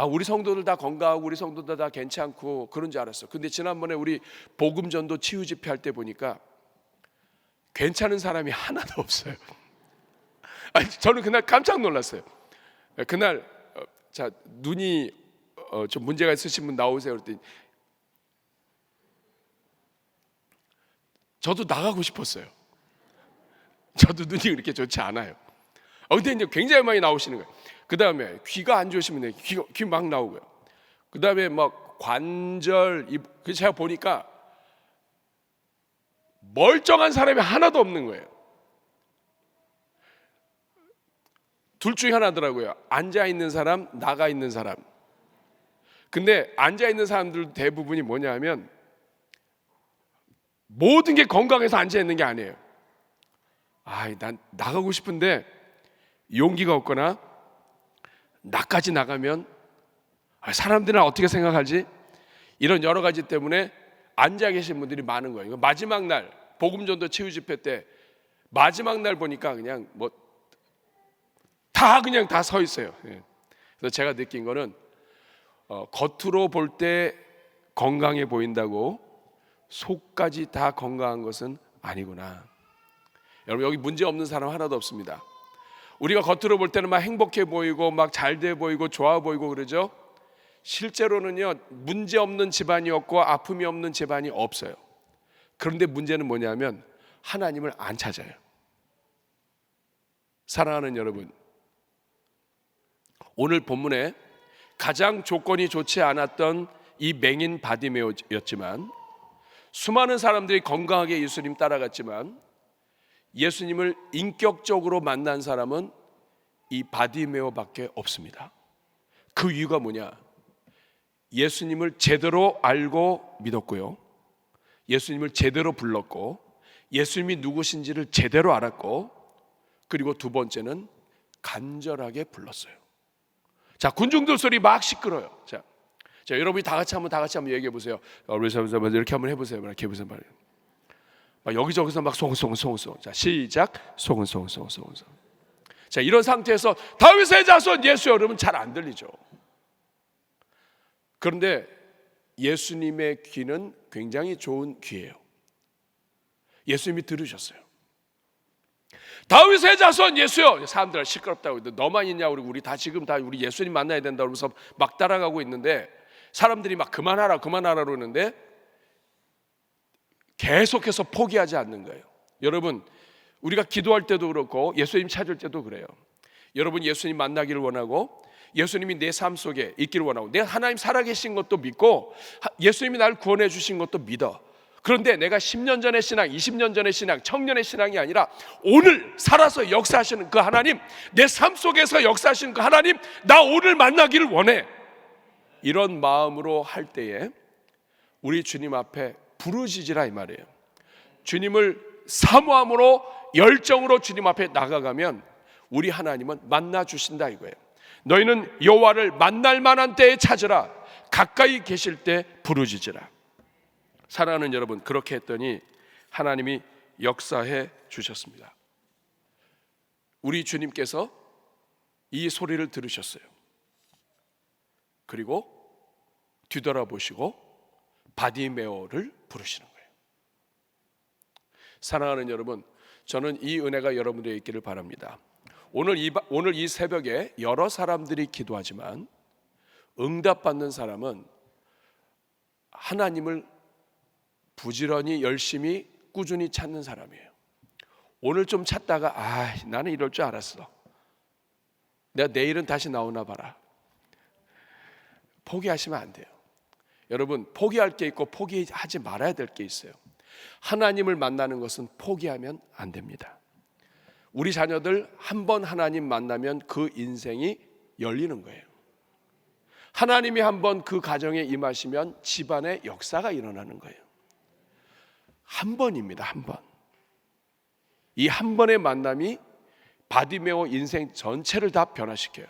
우리 성도들 다 건강하고 우리 성도들 다 괜찮고 그런 줄 알았어요. 근데 지난번에 우리 복음전도 치유 집회 할 때 보니까 괜찮은 사람이 하나도 없어요. 저는 그날 깜짝 놀랐어요. 그날 눈이 좀 문제가 있으신 분 나오세요 그랬더니 저도 나가고 싶었어요. 저도 눈이 그렇게 좋지 않아요. 근데 이제 굉장히 많이 나오시는 거예요. 그 다음에 귀가 안 좋으시면 귀 막 나오고요. 그 다음에 막 관절, 그래서 제가 보니까 멀쩡한 사람이 하나도 없는 거예요. 둘 중에 하나더라고요. 앉아있는 사람, 나가 있는 사람. 근데 앉아있는 사람들 대부분이 뭐냐면 모든 게 건강해서 앉아있는 게 아니에요. 난 나가고 싶은데 용기가 없거나 나까지 나가면 사람들은 어떻게 생각하지? 이런 여러 가지 때문에 앉아 계신 분들이 많은 거예요. 마지막 날 복음전도 치유 집회 때 마지막 날 보니까 그냥 뭐 그냥 다 서 있어요. 그래서 제가 느낀 거는 겉으로 볼 때 건강해 보인다고 속까지 다 건강한 것은 아니구나. 여러분, 여기 문제 없는 사람 하나도 없습니다. 우리가 겉으로 볼 때는 막 행복해 보이고 막 잘 돼 보이고 좋아 보이고 그러죠. 실제로는요, 문제 없는 집안이었고 아픔이 없는 집안이 없어요. 그런데 문제는 뭐냐면 하나님을 안 찾아요. 사랑하는 여러분, 오늘 본문에 가장 조건이 좋지 않았던 이 맹인 바디메오였지만, 수많은 사람들이 건강하게 예수님 따라갔지만 예수님을 인격적으로 만난 사람은 이 바디메오밖에 없습니다. 그 이유가 뭐냐? 예수님을 제대로 알고 믿었고요, 예수님을 제대로 불렀고, 예수님이 누구신지를 제대로 알았고, 그리고 두 번째는 간절하게 불렀어요. 자, 군중들 소리 막 시끄러요. 자, 여러분이 다 같이 한번 얘기해 보세요. 이렇게 한번 해보세요. 이렇게 해보세요. 막 여기저기서 막 송송. 자, 시작. 송송. 자, 이런 상태에서 다윗의 자손 예수, 여러분 잘 안 들리죠. 그런데 예수님의 귀는 굉장히 좋은 귀예요. 예수님이 들으셨어요. 다윗의 자손 예수요. 사람들 시끄럽다고, 너만 있냐? 우리 다 지금 다 우리 예수님 만나야 된다 그러면서 막 따라가고 있는데, 사람들이 막 그만하라 그러는데 계속해서 포기하지 않는 거예요. 여러분, 우리가 기도할 때도 그렇고 예수님 찾을 때도 그래요. 여러분, 예수님 만나기를 원하고 예수님이 내 삶 속에 있기를 원하고, 내가 하나님 살아계신 것도 믿고 예수님이 나를 구원해 주신 것도 믿어. 그런데 내가 10년 전의 신앙, 20년 전의 신앙, 청년의 신앙이 아니라 오늘 살아서 역사하시는 그 하나님, 내 삶 속에서 역사하시는 그 하나님, 나 오늘 만나기를 원해. 이런 마음으로 할 때에 우리 주님 앞에 부르짖으라 이 말이에요. 주님을 사모함으로, 열정으로 주님 앞에 나가가면 우리 하나님은 만나 주신다 이거예요. 너희는 여호와를 만날 만한 때에 찾으라, 가까이 계실 때 부르짖으라. 사랑하는 여러분, 그렇게 했더니 하나님이 역사해 주셨습니다. 우리 주님께서 이 소리를 들으셨어요. 그리고 뒤돌아보시고 바디메오를 부르시는 거예요. 사랑하는 여러분, 저는 이 은혜가 여러분들에게 있기를 바랍니다. 오늘 이 새벽에 여러 사람들이 기도하지만 응답받는 사람은 하나님을 부지런히 열심히 꾸준히 찾는 사람이에요. 오늘 좀 찾다가 나는 이럴 줄 알았어, 내가 내일은 다시 나오나 봐라, 포기하시면 안 돼요. 여러분, 포기할 게 있고 포기하지 말아야 될 게 있어요. 하나님을 만나는 것은 포기하면 안 됩니다. 우리 자녀들 한 번 하나님 만나면 그 인생이 열리는 거예요. 하나님이 한 번 그 가정에 임하시면 집안의 역사가 일어나는 거예요. 한 번입니다. 한 번. 이 한 번의 만남이 바디메오 인생 전체를 다 변화시켜요.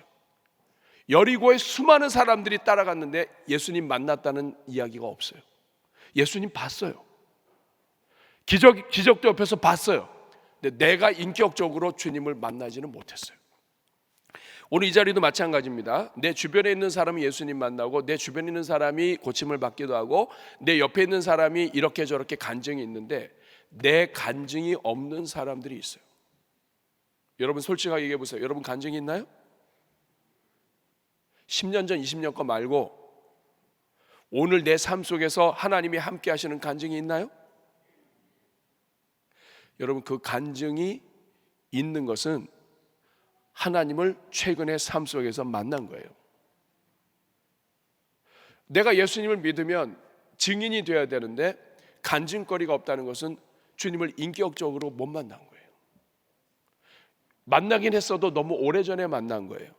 여리고에 수많은 사람들이 따라갔는데 예수님 만났다는 이야기가 없어요. 예수님 봤어요. 기적도 옆에서 봤어요. 근데 내가 인격적으로 주님을 만나지는 못했어요. 오늘 이 자리도 마찬가지입니다. 내 주변에 있는 사람이 예수님 만나고, 내 주변에 있는 사람이 고침을 받기도 하고, 내 옆에 있는 사람이 이렇게 저렇게 간증이 있는데 내 간증이 없는 사람들이 있어요. 여러분, 솔직하게 얘기해 보세요. 여러분 간증이 있나요? 10년 전 20년 거 말고 오늘 내 삶 속에서 하나님이 함께 하시는 간증이 있나요? 여러분, 그 간증이 있는 것은 하나님을 최근의 삶 속에서 만난 거예요. 내가 예수님을 믿으면 증인이 되어야 되는데 간증거리가 없다는 것은 주님을 인격적으로 못 만난 거예요. 만나긴 했어도 너무 오래전에 만난 거예요.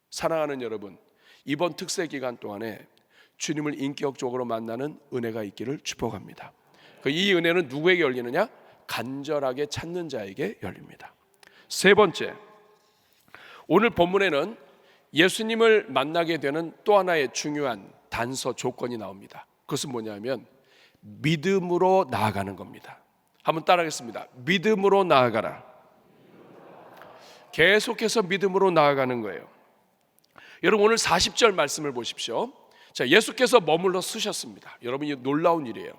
사랑하는 여러분, 이번 특세 기간 동안에 주님을 인격적으로 만나는 은혜가 있기를 축복합니다. 이 은혜는 누구에게 열리느냐? 간절하게 찾는 자에게 열립니다. 세 번째, 오늘 본문에는 예수님을 만나게 되는 또 하나의 중요한 단서 조건이 나옵니다. 그것은 뭐냐면 믿음으로 나아가는 겁니다. 한번 따라하겠습니다. 믿음으로 나아가라. 계속해서 믿음으로 나아가는 거예요. 여러분 오늘 40절 말씀을 보십시오. 자, 예수께서 머물러 쓰셨습니다. 여러분 이 놀라운 일이에요.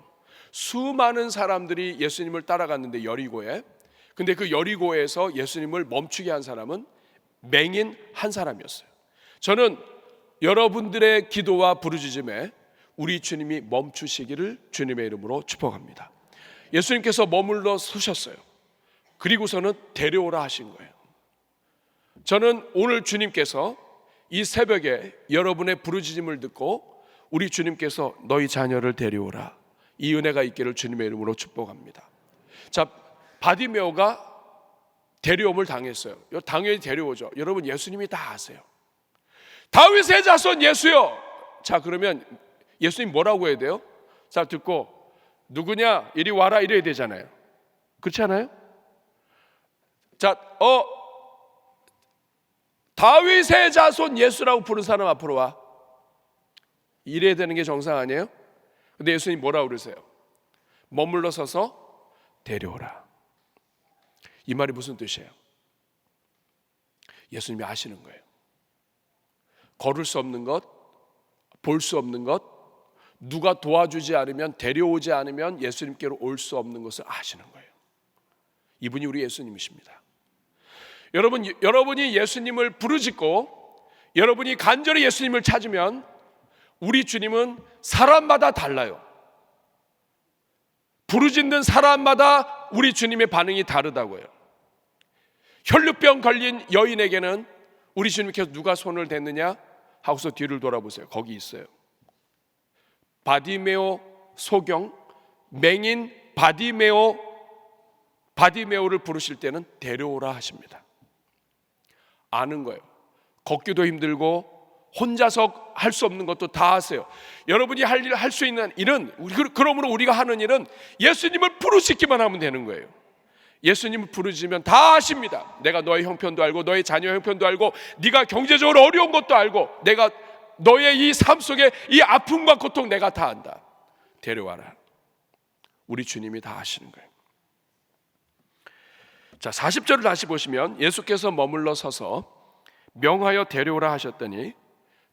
수많은 사람들이 예수님을 따라갔는데 여리고에, 근데 그 여리고에서 예수님을 멈추게 한 사람은 맹인 한 사람이었어요. 저는 여러분들의 기도와 부르짖음에 우리 주님이 멈추시기를 주님의 이름으로 축복합니다. 예수님께서 머물러 서셨어요. 그리고서는 데려오라 하신 거예요. 저는 오늘 주님께서 이 새벽에 여러분의 부르짖음을 듣고 우리 주님께서 너희 자녀를 데려오라, 이 은혜가 있기를 주님의 이름으로 축복합니다. 자, 바디메오가 데려옴을 당했어요. 당연히 데려오죠. 여러분 예수님이 다 아세요. 다윗의 자손 예수요. 자, 그러면 예수님 뭐라고 해야 돼요? 자, 듣고 누구냐 이리 와라 이래야 되잖아요. 그렇지 않아요? 자, 다윗의 자손 예수라고 부른 사람 앞으로 와. 이래야 되는 게 정상 아니에요? 근데 예수님 뭐라고 그러세요? 머물러 서서 데려오라. 이 말이 무슨 뜻이에요? 예수님이 아시는 거예요. 걸을 수 없는 것, 볼 수 없는 것, 누가 도와주지 않으면, 데려오지 않으면 예수님께로 올 수 없는 것을 아시는 거예요. 이분이 우리 예수님이십니다. 여러분이 예수님을 부르짖고 여러분이 간절히 예수님을 찾으면 우리 주님은 사람마다 달라요. 부르짖는 사람마다 우리 주님의 반응이 다르다고요. 혈루병 걸린 여인에게는 우리 주님께서 누가 손을 댔느냐 하고서 뒤를 돌아보세요. 거기 있어요. 바디메오 소경, 맹인 바디메오를 부르실 때는 데려오라 하십니다. 아는 거예요. 걷기도 힘들고 혼자서 할 수 없는 것도 다 하세요. 여러분이 할 수 있는 일은, 그러므로 우리가 하는 일은 예수님을 부르짖기만 하면 되는 거예요. 예수님을 부르짖으면 다 아십니다. 내가 너의 형편도 알고 너의 자녀 형편도 알고 네가 경제적으로 어려운 것도 알고 내가 너의 이 삶 속에 이 아픔과 고통 내가 다 안다. 데려와라. 우리 주님이 다 아시는 거예요. 자, 40절을 다시 보시면 예수께서 머물러 서서 명하여 데려오라 하셨더니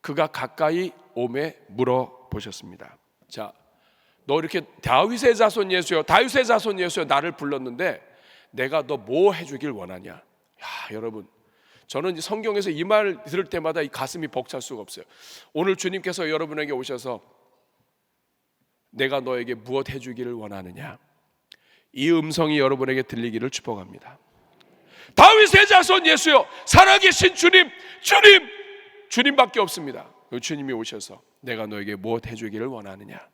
그가 가까이 오매 물어보셨습니다. 자, 너 이렇게 다윗의 자손 예수여, 다윗의 자손 예수여 나를 불렀는데 내가 너 뭐 해주길 원하냐? 야, 여러분, 저는 성경에서 이 말 들을 때마다 이 가슴이 벅찰 수가 없어요. 오늘 주님께서 여러분에게 오셔서 내가 너에게 무엇 해주기를 원하느냐? 이 음성이 여러분에게 들리기를 축복합니다. 다윗의 자손 예수여, 살아계신 주님밖에 없습니다. 주님이 오셔서 내가 너에게 무엇 해주기를 원하느냐?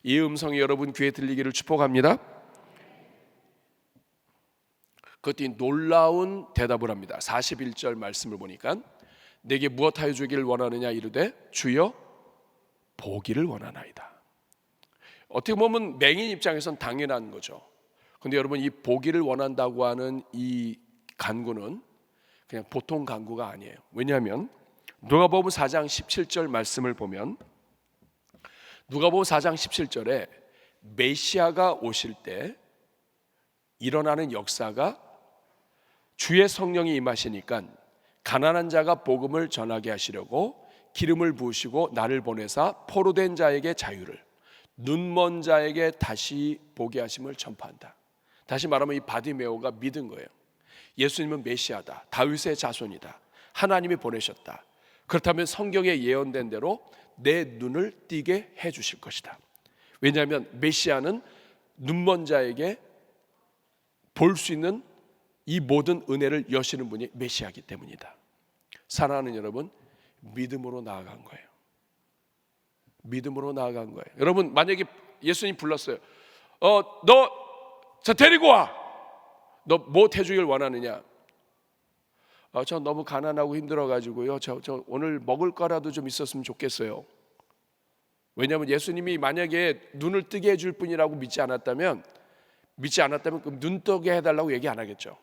이 음성이 여러분 귀에 들리기를 축복합니다. 그것이 놀라운 대답을 합니다. 41절 말씀을 보니까 내게 무엇 하여 주기를 원하느냐 이르되 주여 보기를 원하나이다. 어떻게 보면 맹인 입장에선 당연한 거죠. 근데 여러분, 이 보기를 원한다고 하는 이 간구는 그냥 보통 간구가 아니에요. 왜냐하면 누가복음 4장 17절 말씀을 보면 누가복음 4장 17절에 메시아가 오실 때 일어나는 역사가 주의 성령이 임하시니까 가난한 자가 복음을 전하게 하시려고 기름을 부으시고 나를 보내사 포로된 자에게 자유를, 눈먼 자에게 다시 보게 하심을 전파한다. 다시 말하면 이 바디메오가 믿은 거예요. 예수님은 메시아다, 다윗의 자손이다, 하나님이 보내셨다. 그렇다면 성경에 예언된 대로 내 눈을 띄게 해 주실 것이다. 왜냐하면 메시아는 눈먼 자에게 볼 수 있는 이 모든 은혜를 여시는 분이 메시아이기 때문이다. 사랑하는 여러분, 믿음으로 나아간 거예요. 믿음으로 나아간 거예요. 여러분, 만약에 예수님 불렀어요. 너 데리고 와. 너 뭐 해주길 원하느냐? 저 너무 가난하고 힘들어가지고요. 저 오늘 먹을 거라도 좀 있었으면 좋겠어요. 왜냐하면 예수님이 만약에 눈을 뜨게 해줄 분이라고 믿지 않았다면 그럼 눈 뜨게 해달라고 얘기 안 하겠죠.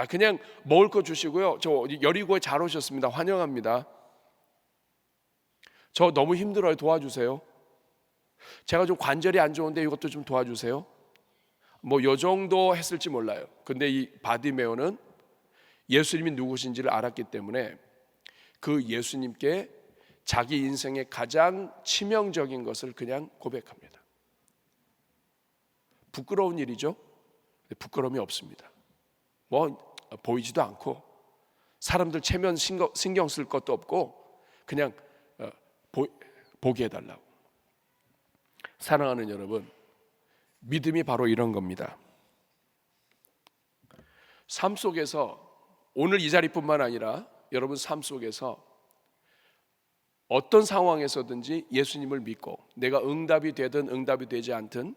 그냥 먹을 거 주시고요. 저 여리고에 잘 오셨습니다. 환영합니다. 저 너무 힘들어요. 도와주세요. 제가 좀 관절이 안 좋은데 이것도 좀 도와주세요. 뭐 요 정도 했을지 몰라요. 근데 이 바디메오는 예수님이 누구신지를 알았기 때문에 그 예수님께 자기 인생의 가장 치명적인 것을 그냥 고백합니다. 부끄러운 일이죠. 부끄러움이 없습니다. 뭐 보이지도 않고 사람들 체면 신경 쓸 것도 없고 그냥 보게 해달라고. 사랑하는 여러분, 믿음이 바로 이런 겁니다. 삶 속에서 오늘 이 자리뿐만 아니라 여러분 삶 속에서 어떤 상황에서든지 예수님을 믿고 내가 응답이 되든 응답이 되지 않든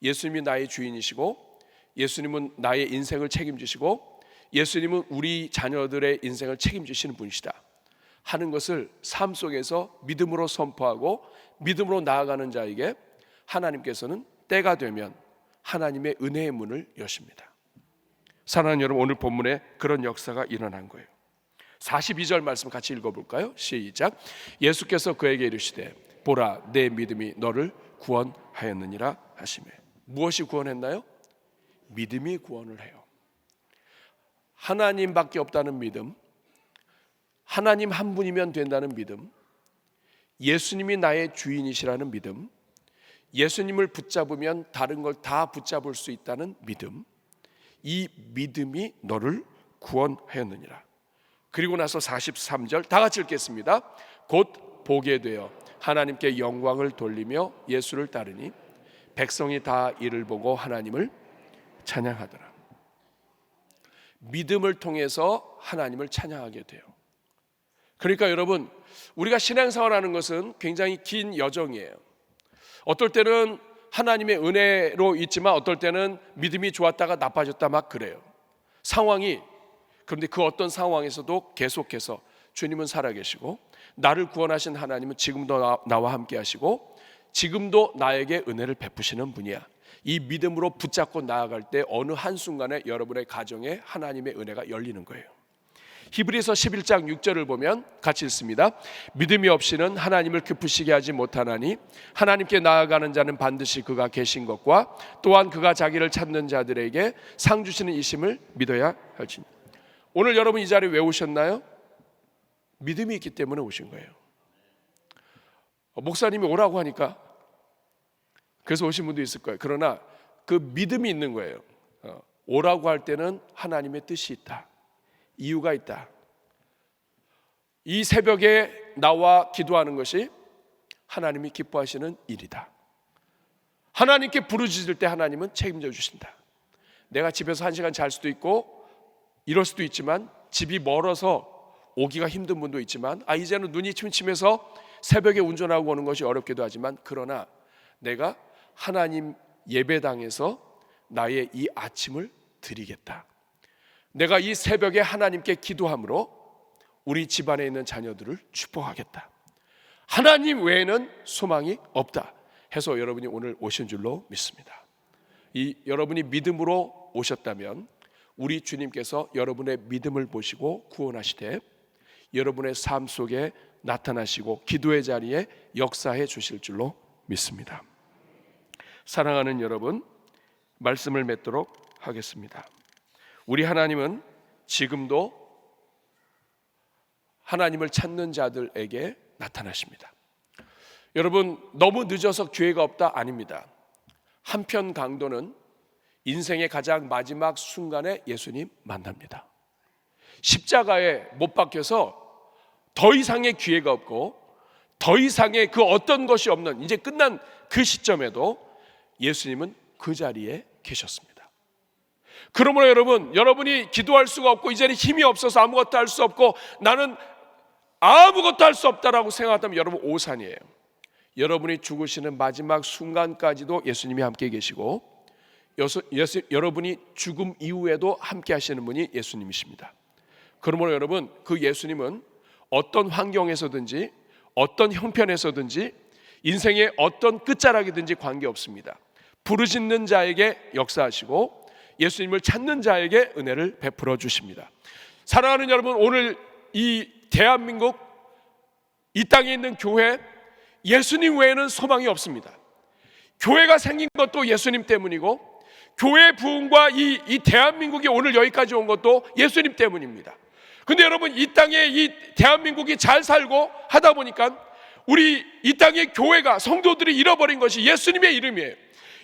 예수님이 나의 주인이시고 예수님은 나의 인생을 책임지시고 예수님은 우리 자녀들의 인생을 책임지시는 분이시다 하는 것을 삶 속에서 믿음으로 선포하고 믿음으로 나아가는 자에게 하나님께서는 때가 되면 하나님의 은혜의 문을 여십니다. 사랑하는 여러분, 오늘 본문에 그런 역사가 일어난 거예요. 42절 말씀 같이 읽어볼까요? 시작. 예수께서 그에게 이르시되 보라 내 믿음이 너를 구원하였느니라 하시매. 무엇이 구원했나요? 믿음이 구원을 해요. 하나님밖에 없다는 믿음, 하나님 한 분이면 된다는 믿음, 예수님이 나의 주인이시라는 믿음, 예수님을 붙잡으면 다른 걸 다 붙잡을 수 있다는 믿음, 이 믿음이 너를 구원하였느니라. 그리고 나서 43절 다 같이 읽겠습니다. 곧 보게 되어 하나님께 영광을 돌리며 예수를 따르니 백성이 다 이를 보고 하나님을 찬양하더라. 믿음을 통해서 하나님을 찬양하게 돼요. 그러니까 여러분, 우리가 신앙생활하는 것은 굉장히 긴 여정이에요. 어떨 때는 하나님의 은혜로 있지만 어떨 때는 믿음이 좋았다가 나빠졌다 막 그래요. 상황이. 그런데 그 어떤 상황에서도 계속해서 주님은 살아계시고 나를 구원하신 하나님은 지금도 나와 함께 하시고 지금도 나에게 은혜를 베푸시는 분이야. 이 믿음으로 붙잡고 나아갈 때 어느 한순간에 여러분의 가정에 하나님의 은혜가 열리는 거예요. 히브리서 11장 6절을 보면 같이 읽습니다. 믿음이 없이는 하나님을 기쁘시게 하지 못하나니 하나님께 나아가는 자는 반드시 그가 계신 것과 또한 그가 자기를 찾는 자들에게 상 주시는 이심을 믿어야 할지니. 오늘 여러분 이 자리에 왜 오셨나요? 믿음이 있기 때문에 오신 거예요. 목사님이 오라고 하니까 그래서 오신 분도 있을 거예요. 그러나 그 믿음이 있는 거예요. 오라고 할 때는 하나님의 뜻이 있다. 이유가 있다. 이 새벽에 나와 기도하는 것이 하나님이 기뻐하시는 일이다. 하나님께 부르짖을 때 하나님은 책임져 주신다. 내가 집에서 1시간 잘 수도 있고 이럴 수도 있지만 집이 멀어서 오기가 힘든 분도 있지만 이제는 눈이 침침해서 새벽에 운전하고 오는 것이 어렵기도 하지만 그러나 내가 하나님 예배당에서 나의 이 아침을 드리겠다. 내가 이 새벽에 하나님께 기도함으로 우리 집안에 있는 자녀들을 축복하겠다. 하나님 외에는 소망이 없다 해서 여러분이 오늘 오신 줄로 믿습니다. 여러분이 믿음으로 오셨다면 우리 주님께서 여러분의 믿음을 보시고 구원하시되 여러분의 삶 속에 나타나시고 기도의 자리에 역사해 주실 줄로 믿습니다. 사랑하는 여러분, 말씀을 맺도록 하겠습니다. 우리 하나님은 지금도 하나님을 찾는 자들에게 나타나십니다. 여러분, 너무 늦어서 기회가 없다? 아닙니다. 한편 강도는 인생의 가장 마지막 순간에 예수님 만납니다. 십자가에 못 박혀서 더 이상의 기회가 없고 더 이상의 그 어떤 것이 없는 이제 끝난 그 시점에도 예수님은 그 자리에 계셨습니다. 그러므로 여러분이 기도할 수가 없고 이제는 힘이 없어서 아무것도 할 수 없고 나는 아무것도 할 수 없다라고 생각한다면 여러분 오산이에요. 여러분이 죽으시는 마지막 순간까지도 예수님이 함께 계시고 여러분이 죽음 이후에도 함께 하시는 분이 예수님이십니다. 그러므로 여러분, 그 예수님은 어떤 환경에서든지 어떤 형편에서든지 인생의 어떤 끝자락이든지 관계없습니다. 부르짖는 자에게 역사하시고 예수님을 찾는 자에게 은혜를 베풀어 주십니다. 사랑하는 여러분, 오늘 이 대한민국 이 땅에 있는 교회 예수님 외에는 소망이 없습니다. 교회가 생긴 것도 예수님 때문이고, 교회 부흥과 이 대한민국이 오늘 여기까지 온 것도 예수님 때문입니다. 근데 여러분, 이 땅에 이 대한민국이 잘 살고 하다 보니까 우리 이 땅의 교회가, 성도들이 잃어버린 것이 예수님의 이름이에요.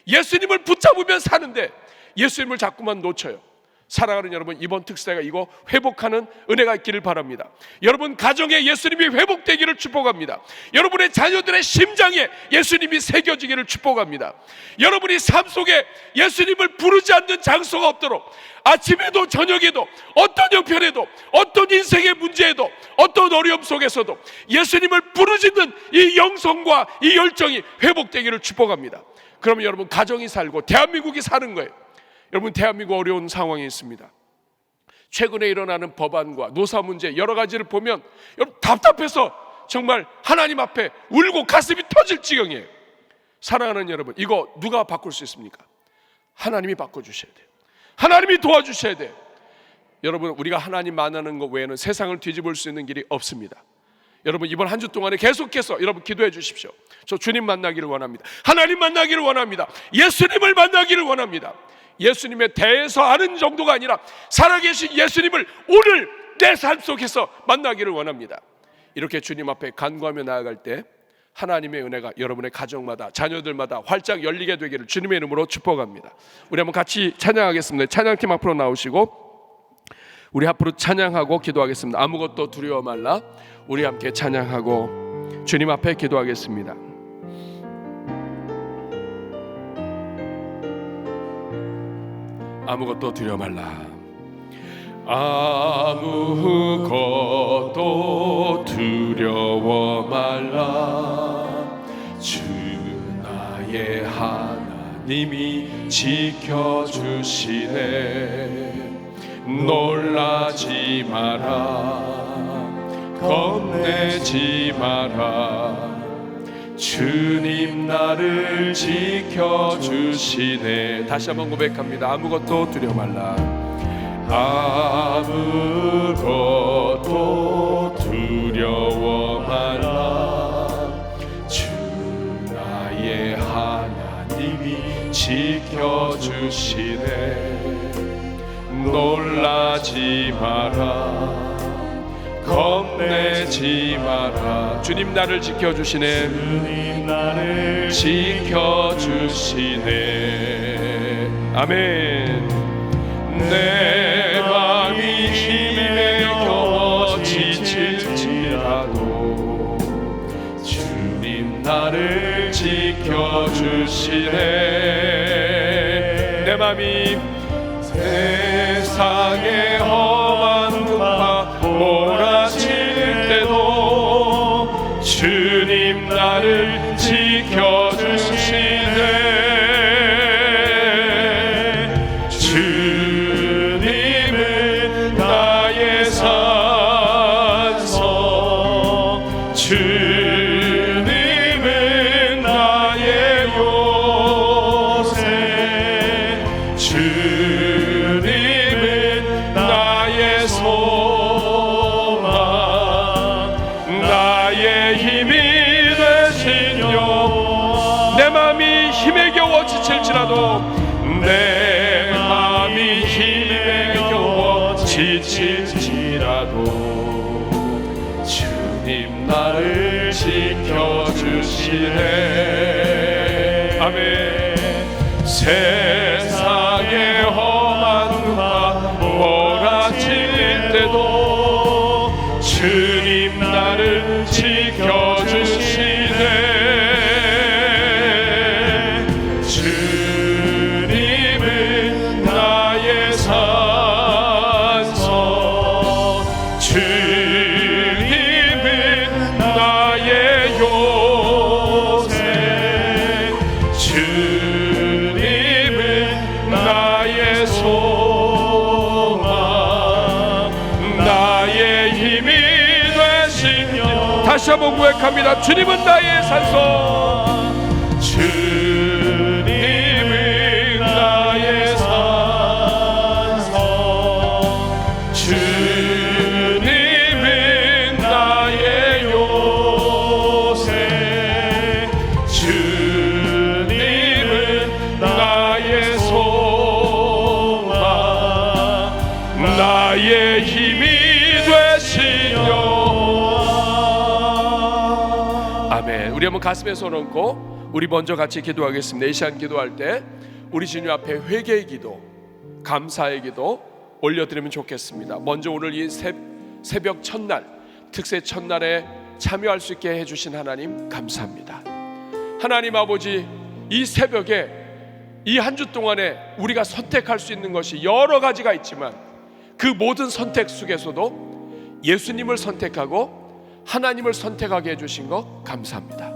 예수님을 붙잡으면 사는데 예수님을 자꾸만 놓쳐요. 사랑하는 여러분, 이번 특세가 이거 회복하는 은혜가 있기를 바랍니다. 여러분 가정에 예수님이 회복되기를 축복합니다. 여러분의 자녀들의 심장에 예수님이 새겨지기를 축복합니다. 여러분이 삶 속에 예수님을 부르지 않는 장소가 없도록, 아침에도 저녁에도 어떤 형편에도 어떤 인생의 문제에도 어떤 어려움 속에서도 예수님을 부르짖는 이 영성과 이 열정이 회복되기를 축복합니다. 그러면 여러분 가정이 살고 대한민국이 사는 거예요. 여러분, 대한민국 어려운 상황이 있습니다. 최근에 일어나는 법안과 노사 문제 여러 가지를 보면 여러분 답답해서 정말 하나님 앞에 울고 가슴이 터질 지경이에요. 사랑하는 여러분, 이거 누가 바꿀 수 있습니까? 하나님이 바꿔주셔야 돼요. 하나님이 도와주셔야 돼요. 여러분, 우리가 하나님 만나는 것 외에는 세상을 뒤집을 수 있는 길이 없습니다. 여러분, 이번 한 주 동안에 계속해서 여러분 기도해 주십시오. 저 주님 만나기를 원합니다. 하나님 만나기를 원합니다. 예수님을 만나기를 원합니다. 예수님에 대해서 아는 정도가 아니라 살아계신 예수님을 오늘 내 삶 속에서 만나기를 원합니다. 이렇게 주님 앞에 간구하며 나아갈 때 하나님의 은혜가 여러분의 가정마다, 자녀들마다 활짝 열리게 되기를 주님의 이름으로 축복합니다. 우리 한번 같이 찬양하겠습니다. 찬양팀 앞으로 나오시고 우리 앞으로 찬양하고 기도하겠습니다. 아무것도 두려워 말라. 우리 함께 찬양하고 주님 앞에 기도하겠습니다. 아무것도 두려워 말라. 아무것도 두려워 말라. 주 나의 하나님이 지켜주시네. 놀라지 마라. 겁내지 마라. 주님 나를 지켜주시네. 다시 한번 고백합니다. 아무것도 두려워 말라. 아무것도 두려워 말라. 주 나의 하나님이 지켜주시네. 놀라지 마라. 겁내지 마라. 주님 나를 지켜주시네. 주님 나를 지켜주시네. 아멘. 내 맘이 힘에 겨워 지칠지라도 주님 나를 지켜주시네. 내 맘이 세상의 험한 풍파 몰아칠 때도 주님 나를 지켜주시네. 주님은 나의 산성, 주님은 나의 요새, 주님은 나의 소망, 나의 힘이 되신 영. 내 맘이 힘에 겨워 지칠지라도, 내 맘이 힘에 겨워 지칠지라도 주님 나를 지켜주시네. 아멘. 세상의 험한 풍파 몰아칠 때도 주님 나를 지켜주시네. 주님은 나의 산성, 주님은 나의 요새, 주님은 나의 소망, 나의 힘이 되신 영. 다시 한번 고백합니다. 주님은 나의 산성, 주님은 나의 산성, 주님은 나의 요새, 주님은 나의 힘이 되시려. 아멘. 우리 한번 가슴에 손 얹고 우리 먼저 같이 기도하겠습니다. 이 시간 기도할 때 우리 주님 앞에 회개의 기도, 감사의 기도 올려드리면 좋겠습니다. 먼저 오늘 이 새벽 첫날, 특세 첫날에 참여할 수 있게 해주신 하나님 감사합니다. 하나님 아버지, 이 새벽에 이 한 주 동안에 우리가 선택할 수 있는 것이 여러 가지가 있지만 그 모든 선택 속에서도 예수님을 선택하고 하나님을 선택하게 해주신 것 감사합니다.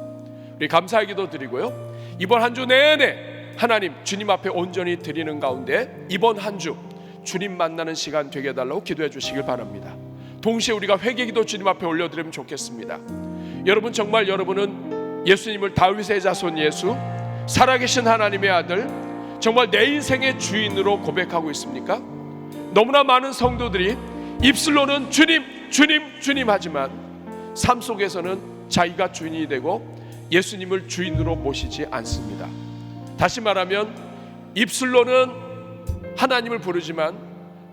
우리 감사의 기도 드리고요, 이번 한 주 내내 하나님 주님 앞에 온전히 드리는 가운데 이번 한 주 주님 만나는 시간 되게 해달라고 기도해 주시길 바랍니다. 동시에 우리가 회개기도 주님 앞에 올려드리면 좋겠습니다. 여러분, 정말 여러분은 예수님을 다윗의 자손 예수, 살아계신 하나님의 아들, 정말 내 인생의 주인으로 고백하고 있습니까? 너무나 많은 성도들이 입술로는 주님 주님 주님 하지만 삶 속에서는 자기가 주인이 되고 예수님을 주인으로 모시지 않습니다. 다시 말하면 입술로는 하나님을 부르지만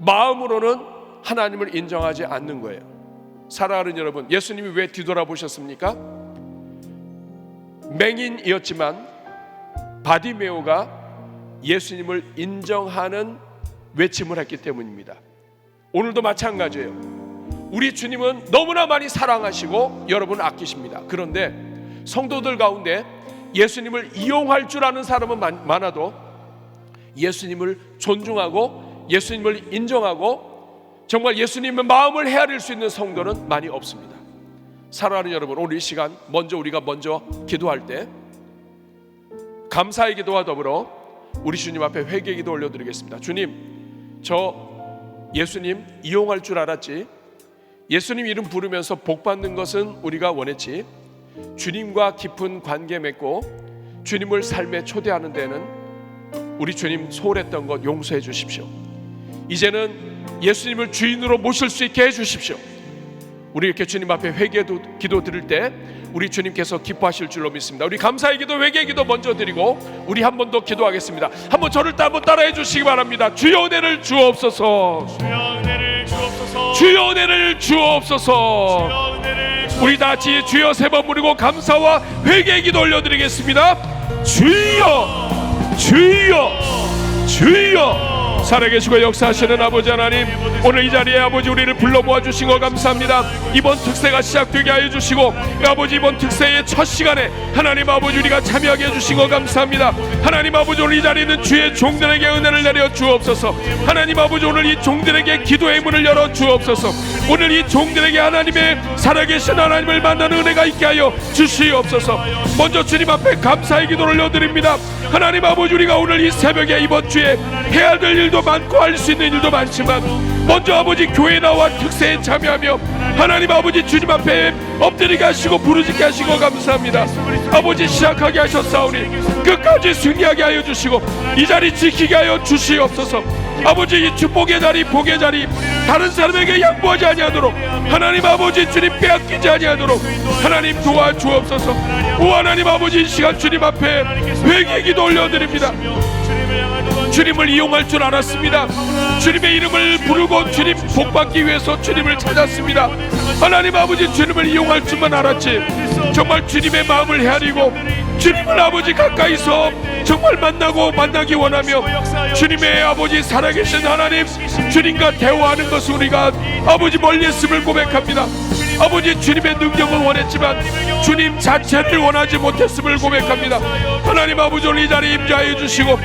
마음으로는 하나님을 인정하지 않는 거예요. 사랑하는 여러분, 예수님이 왜 뒤돌아보셨습니까? 맹인이었지만 바디메오가 예수님을 인정하는 외침을 했기 때문입니다. 오늘도 마찬가지예요. 우리 주님은 너무나 많이 사랑하시고 여러분을 아끼십니다. 그런데 성도들 가운데 예수님을 이용할 줄 아는 사람은 많아도 예수님을 존중하고 예수님을 인정하고 정말 예수님의 마음을 헤아릴 수 있는 성도는 많이 없습니다. 사랑하는 여러분, 오늘 이 시간 우리가 먼저 기도할 때 감사의 기도와 더불어 우리 주님 앞에 회개 기도 올려드리겠습니다. 주님, 저 예수님 이용할 줄 알았지, 예수님 이름 부르면서 복 받는 것은 우리가 원했지, 주님과 깊은 관계 맺고 주님을 삶에 초대하는 데는 우리 주님 소홀했던 것 용서해 주십시오. 이제는 예수님을 주인으로 모실 수 있게 해 주십시오. 우리 이렇게 주님 앞에 회개 기도 드릴 때 우리 주님께서 기뻐하실 줄로 믿습니다. 우리 감사의 기도, 회개 기도 먼저 드리고 우리 한 번 더 기도하겠습니다. 한번 저를 한번 따라해 주시기 바랍니다. 주여 은혜를 주옵소서. 주여 은혜를 주옵소서. 주여 은혜를 주옵소서. 주여 은혜를 주옵소서. 우리 다 같이 주여 세 번 부르고 감사와 회개 기도 올려드리겠습니다. 주여, 주여, 주여. 살아계시고 역사하시는 아버지 하나님, 오늘 이 자리에 아버지 우리를 불러 모아주신 거 감사합니다. 이번 특세가 시작되게 하여 주시고 아버지 이번 특세의 첫 시간에 하나님 아버지 우리가 참여하게 해주신 거 감사합니다. 하나님 아버지 오늘 이 자리에 있는 주의 종들에게 은혜를 내려 주옵소서. 하나님 아버지 오늘 이 종들에게 기도의 문을 열어 주옵소서. 오늘 이 종들에게 하나님의 살아계신 하나님을 만나는 은혜가 있게 하여 주시옵소서. 먼저 주님 앞에 감사의 기도를 올려드립니다. 하나님 아버지, 우리가 오늘 이 새벽에 이번 주에 해야 될 일도 많고 할 수 있는 일도 많지만 먼저 아버지 교회 나와 특세에 참여하며 하나님 아버지 주님 앞에 엎드리게 하시고 부르짖게 하시고 감사합니다. 아버지 시작하게 하셨사오니 끝까지 승리하게 하여 주시고 이 자리 지키게 하여 주시옵소서. 아버지 이 축복의 자리, 복의 자리 다른 사람에게 양보하지 아니하도록 하나님 아버지 주님 빼앗기지 아니하도록 하나님 도와주옵소서. 오 하나님 아버지, 이 시간 주님 앞에 회개 기도 올려드립니다. 주님을 이용할 줄 알았습니다. 주님의 이름을 부르고 주님 복받기 위해서 주님을 찾았습니다. 하나님 아버지, 주님을 이용할 줄만 알았지 정말 주님의 마음을 헤아리고 주님을 아버지 가까이서 정말 만나기 원하며 주님의 아버지 살아계신 하나님 주님과 대화하는 것을 우리가 아버지 멀리했음을 고백합니다. 아버지 주님의 능력을 원했지만 주님 자체를 원하지 못했음을 고백합니다. 하나님 아버지 오늘 이 자리에 임재하여 주시고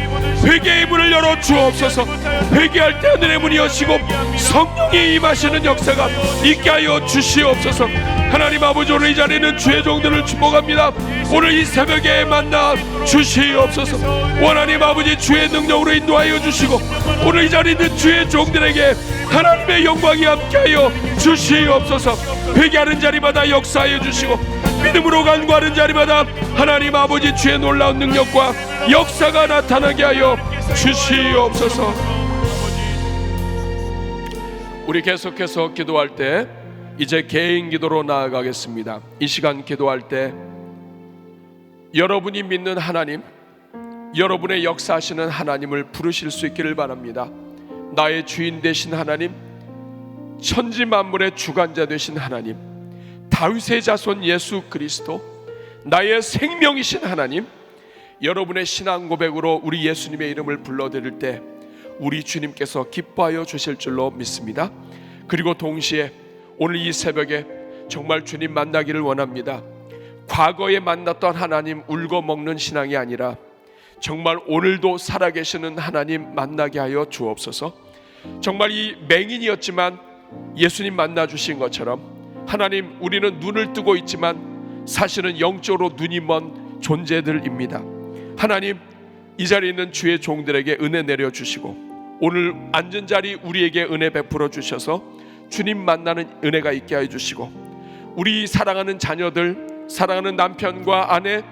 회개의 문을 열어 주옵소서. 회개할 때 하늘의 문이 여시고 성령이 임하시는 역사가 있게 하여 주시옵소서. 하나님 아버지 오늘 이 자리에는 주의 종들을 축복합니다. 오늘 이 새벽에 만나 주시옵소서. 하나님 아버지 주의 능력으로 인도하여 주시고 오늘 이 자리에 있는 주의 종들에게 하나님의 영광이 함께하여 주시옵소서. 회개하는 자리마다 역사하여 주시고 믿음으로 간구하는 자리마다 하나님 아버지 주의 놀라운 능력과 역사가 나타나게 하여 주시옵소서. 우리 계속해서 기도할 때 이제 개인 기도로 나아가겠습니다. 이 시간 기도할 때 여러분이 믿는 하나님, 여러분의 역사하시는 하나님을 부르실 수 있기를 바랍니다. 나의 주인 되신 하나님, 천지 만물의 주관자 되신 하나님, 다윗의 자손 예수 그리스도, 나의 생명이신 하나님, 여러분의 신앙 고백으로 우리 예수님의 이름을 불러드릴 때 우리 주님께서 기뻐하여 주실 줄로 믿습니다. 그리고 동시에 오늘 이 새벽에 정말 주님 만나기를 원합니다. 과거에 만났던 하나님 울고 먹는 신앙이 아니라 정말 오늘도 살아계시는 하나님 만나게 하여 주옵소서. 정말 이 맹인이었지만 예수님 만나 주신 것처럼 하나님, 우리는 눈을 뜨고 있지만 사실은 영적으로 눈이 먼 존재들입니다. 하나님, 이 자리에 있는 주의 종들에게 은혜 내려주시고 오늘 앉은 자리 우리에게 은혜 베풀어 주셔서 주님 만나는 은혜가 있게 해 주시고 우리 사랑하는 자녀들, 사랑하는 남편과 아내,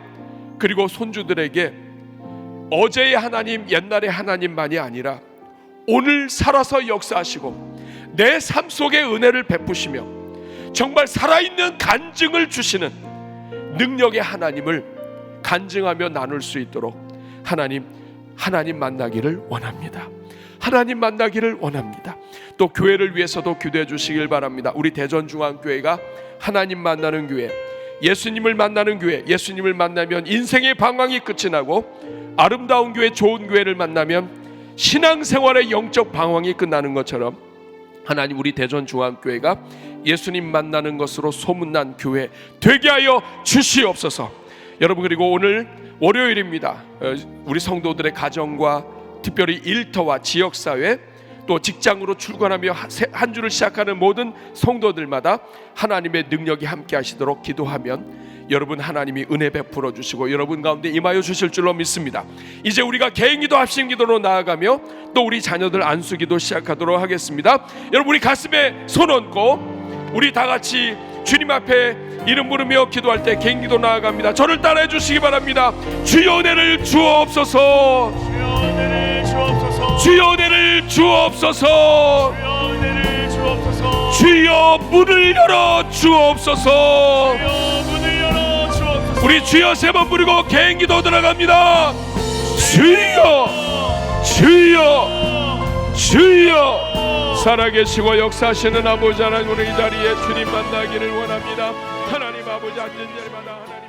그리고 손주들에게 어제의 하나님, 옛날의 하나님만이 아니라 오늘 살아서 역사하시고 내 삶 속에 은혜를 베푸시며 정말 살아있는 간증을 주시는 능력의 하나님을 간증하며 나눌 수 있도록 하나님 만나기를 원합니다. 하나님 만나기를 원합니다. 또 교회를 위해서도 기도해 주시길 바랍니다. 우리 대전중앙교회가 하나님 만나는 교회, 예수님을 만나는 교회, 예수님을 만나면 인생의 방황이 끝이 나고 아름다운 교회, 좋은 교회를 만나면 신앙생활의 영적 방황이 끝나는 것처럼 하나님, 우리 대전중앙교회가 예수님 만나는 것으로 소문난 교회 되게 하여 주시옵소서. 여러분, 그리고 오늘 월요일입니다. 우리 성도들의 가정과 특별히 일터와 지역사회, 또 직장으로 출근하며 한 주를 시작하는 모든 성도들마다 하나님의 능력이 함께 하시도록 기도하면 여러분, 하나님이 은혜 베풀어 주시고 여러분 가운데 임하여 주실 줄로 믿습니다. 이제 우리가 개인기도 합심기도로 나아가며 또 우리 자녀들 안수기도 시작하도록 하겠습니다. 여러분, 우리 가슴에 손 얹고 우리 다 같이 주님 앞에 이름 부르며 기도할 때 개인기도 나아갑니다. 저를 따라해 주시기 바랍니다. 주여 은혜를 주옵소서. 주여 은혜를 주옵소서. 주여 은혜를 주옵소서. 주여 은혜를 주옵소서. 주여 문을 열어 주옵소서. 주여 문을 열어 주옵소서. 우리 주여 세 번 부르고 개인기도 들어갑니다. 주여, 주여, 주여. 살아계시고 역사하시는 아버지 하나님, 오늘 이 자리에 주님 만나기를 원합니다. 하나님 아버지, 앉은 자리마다 하나님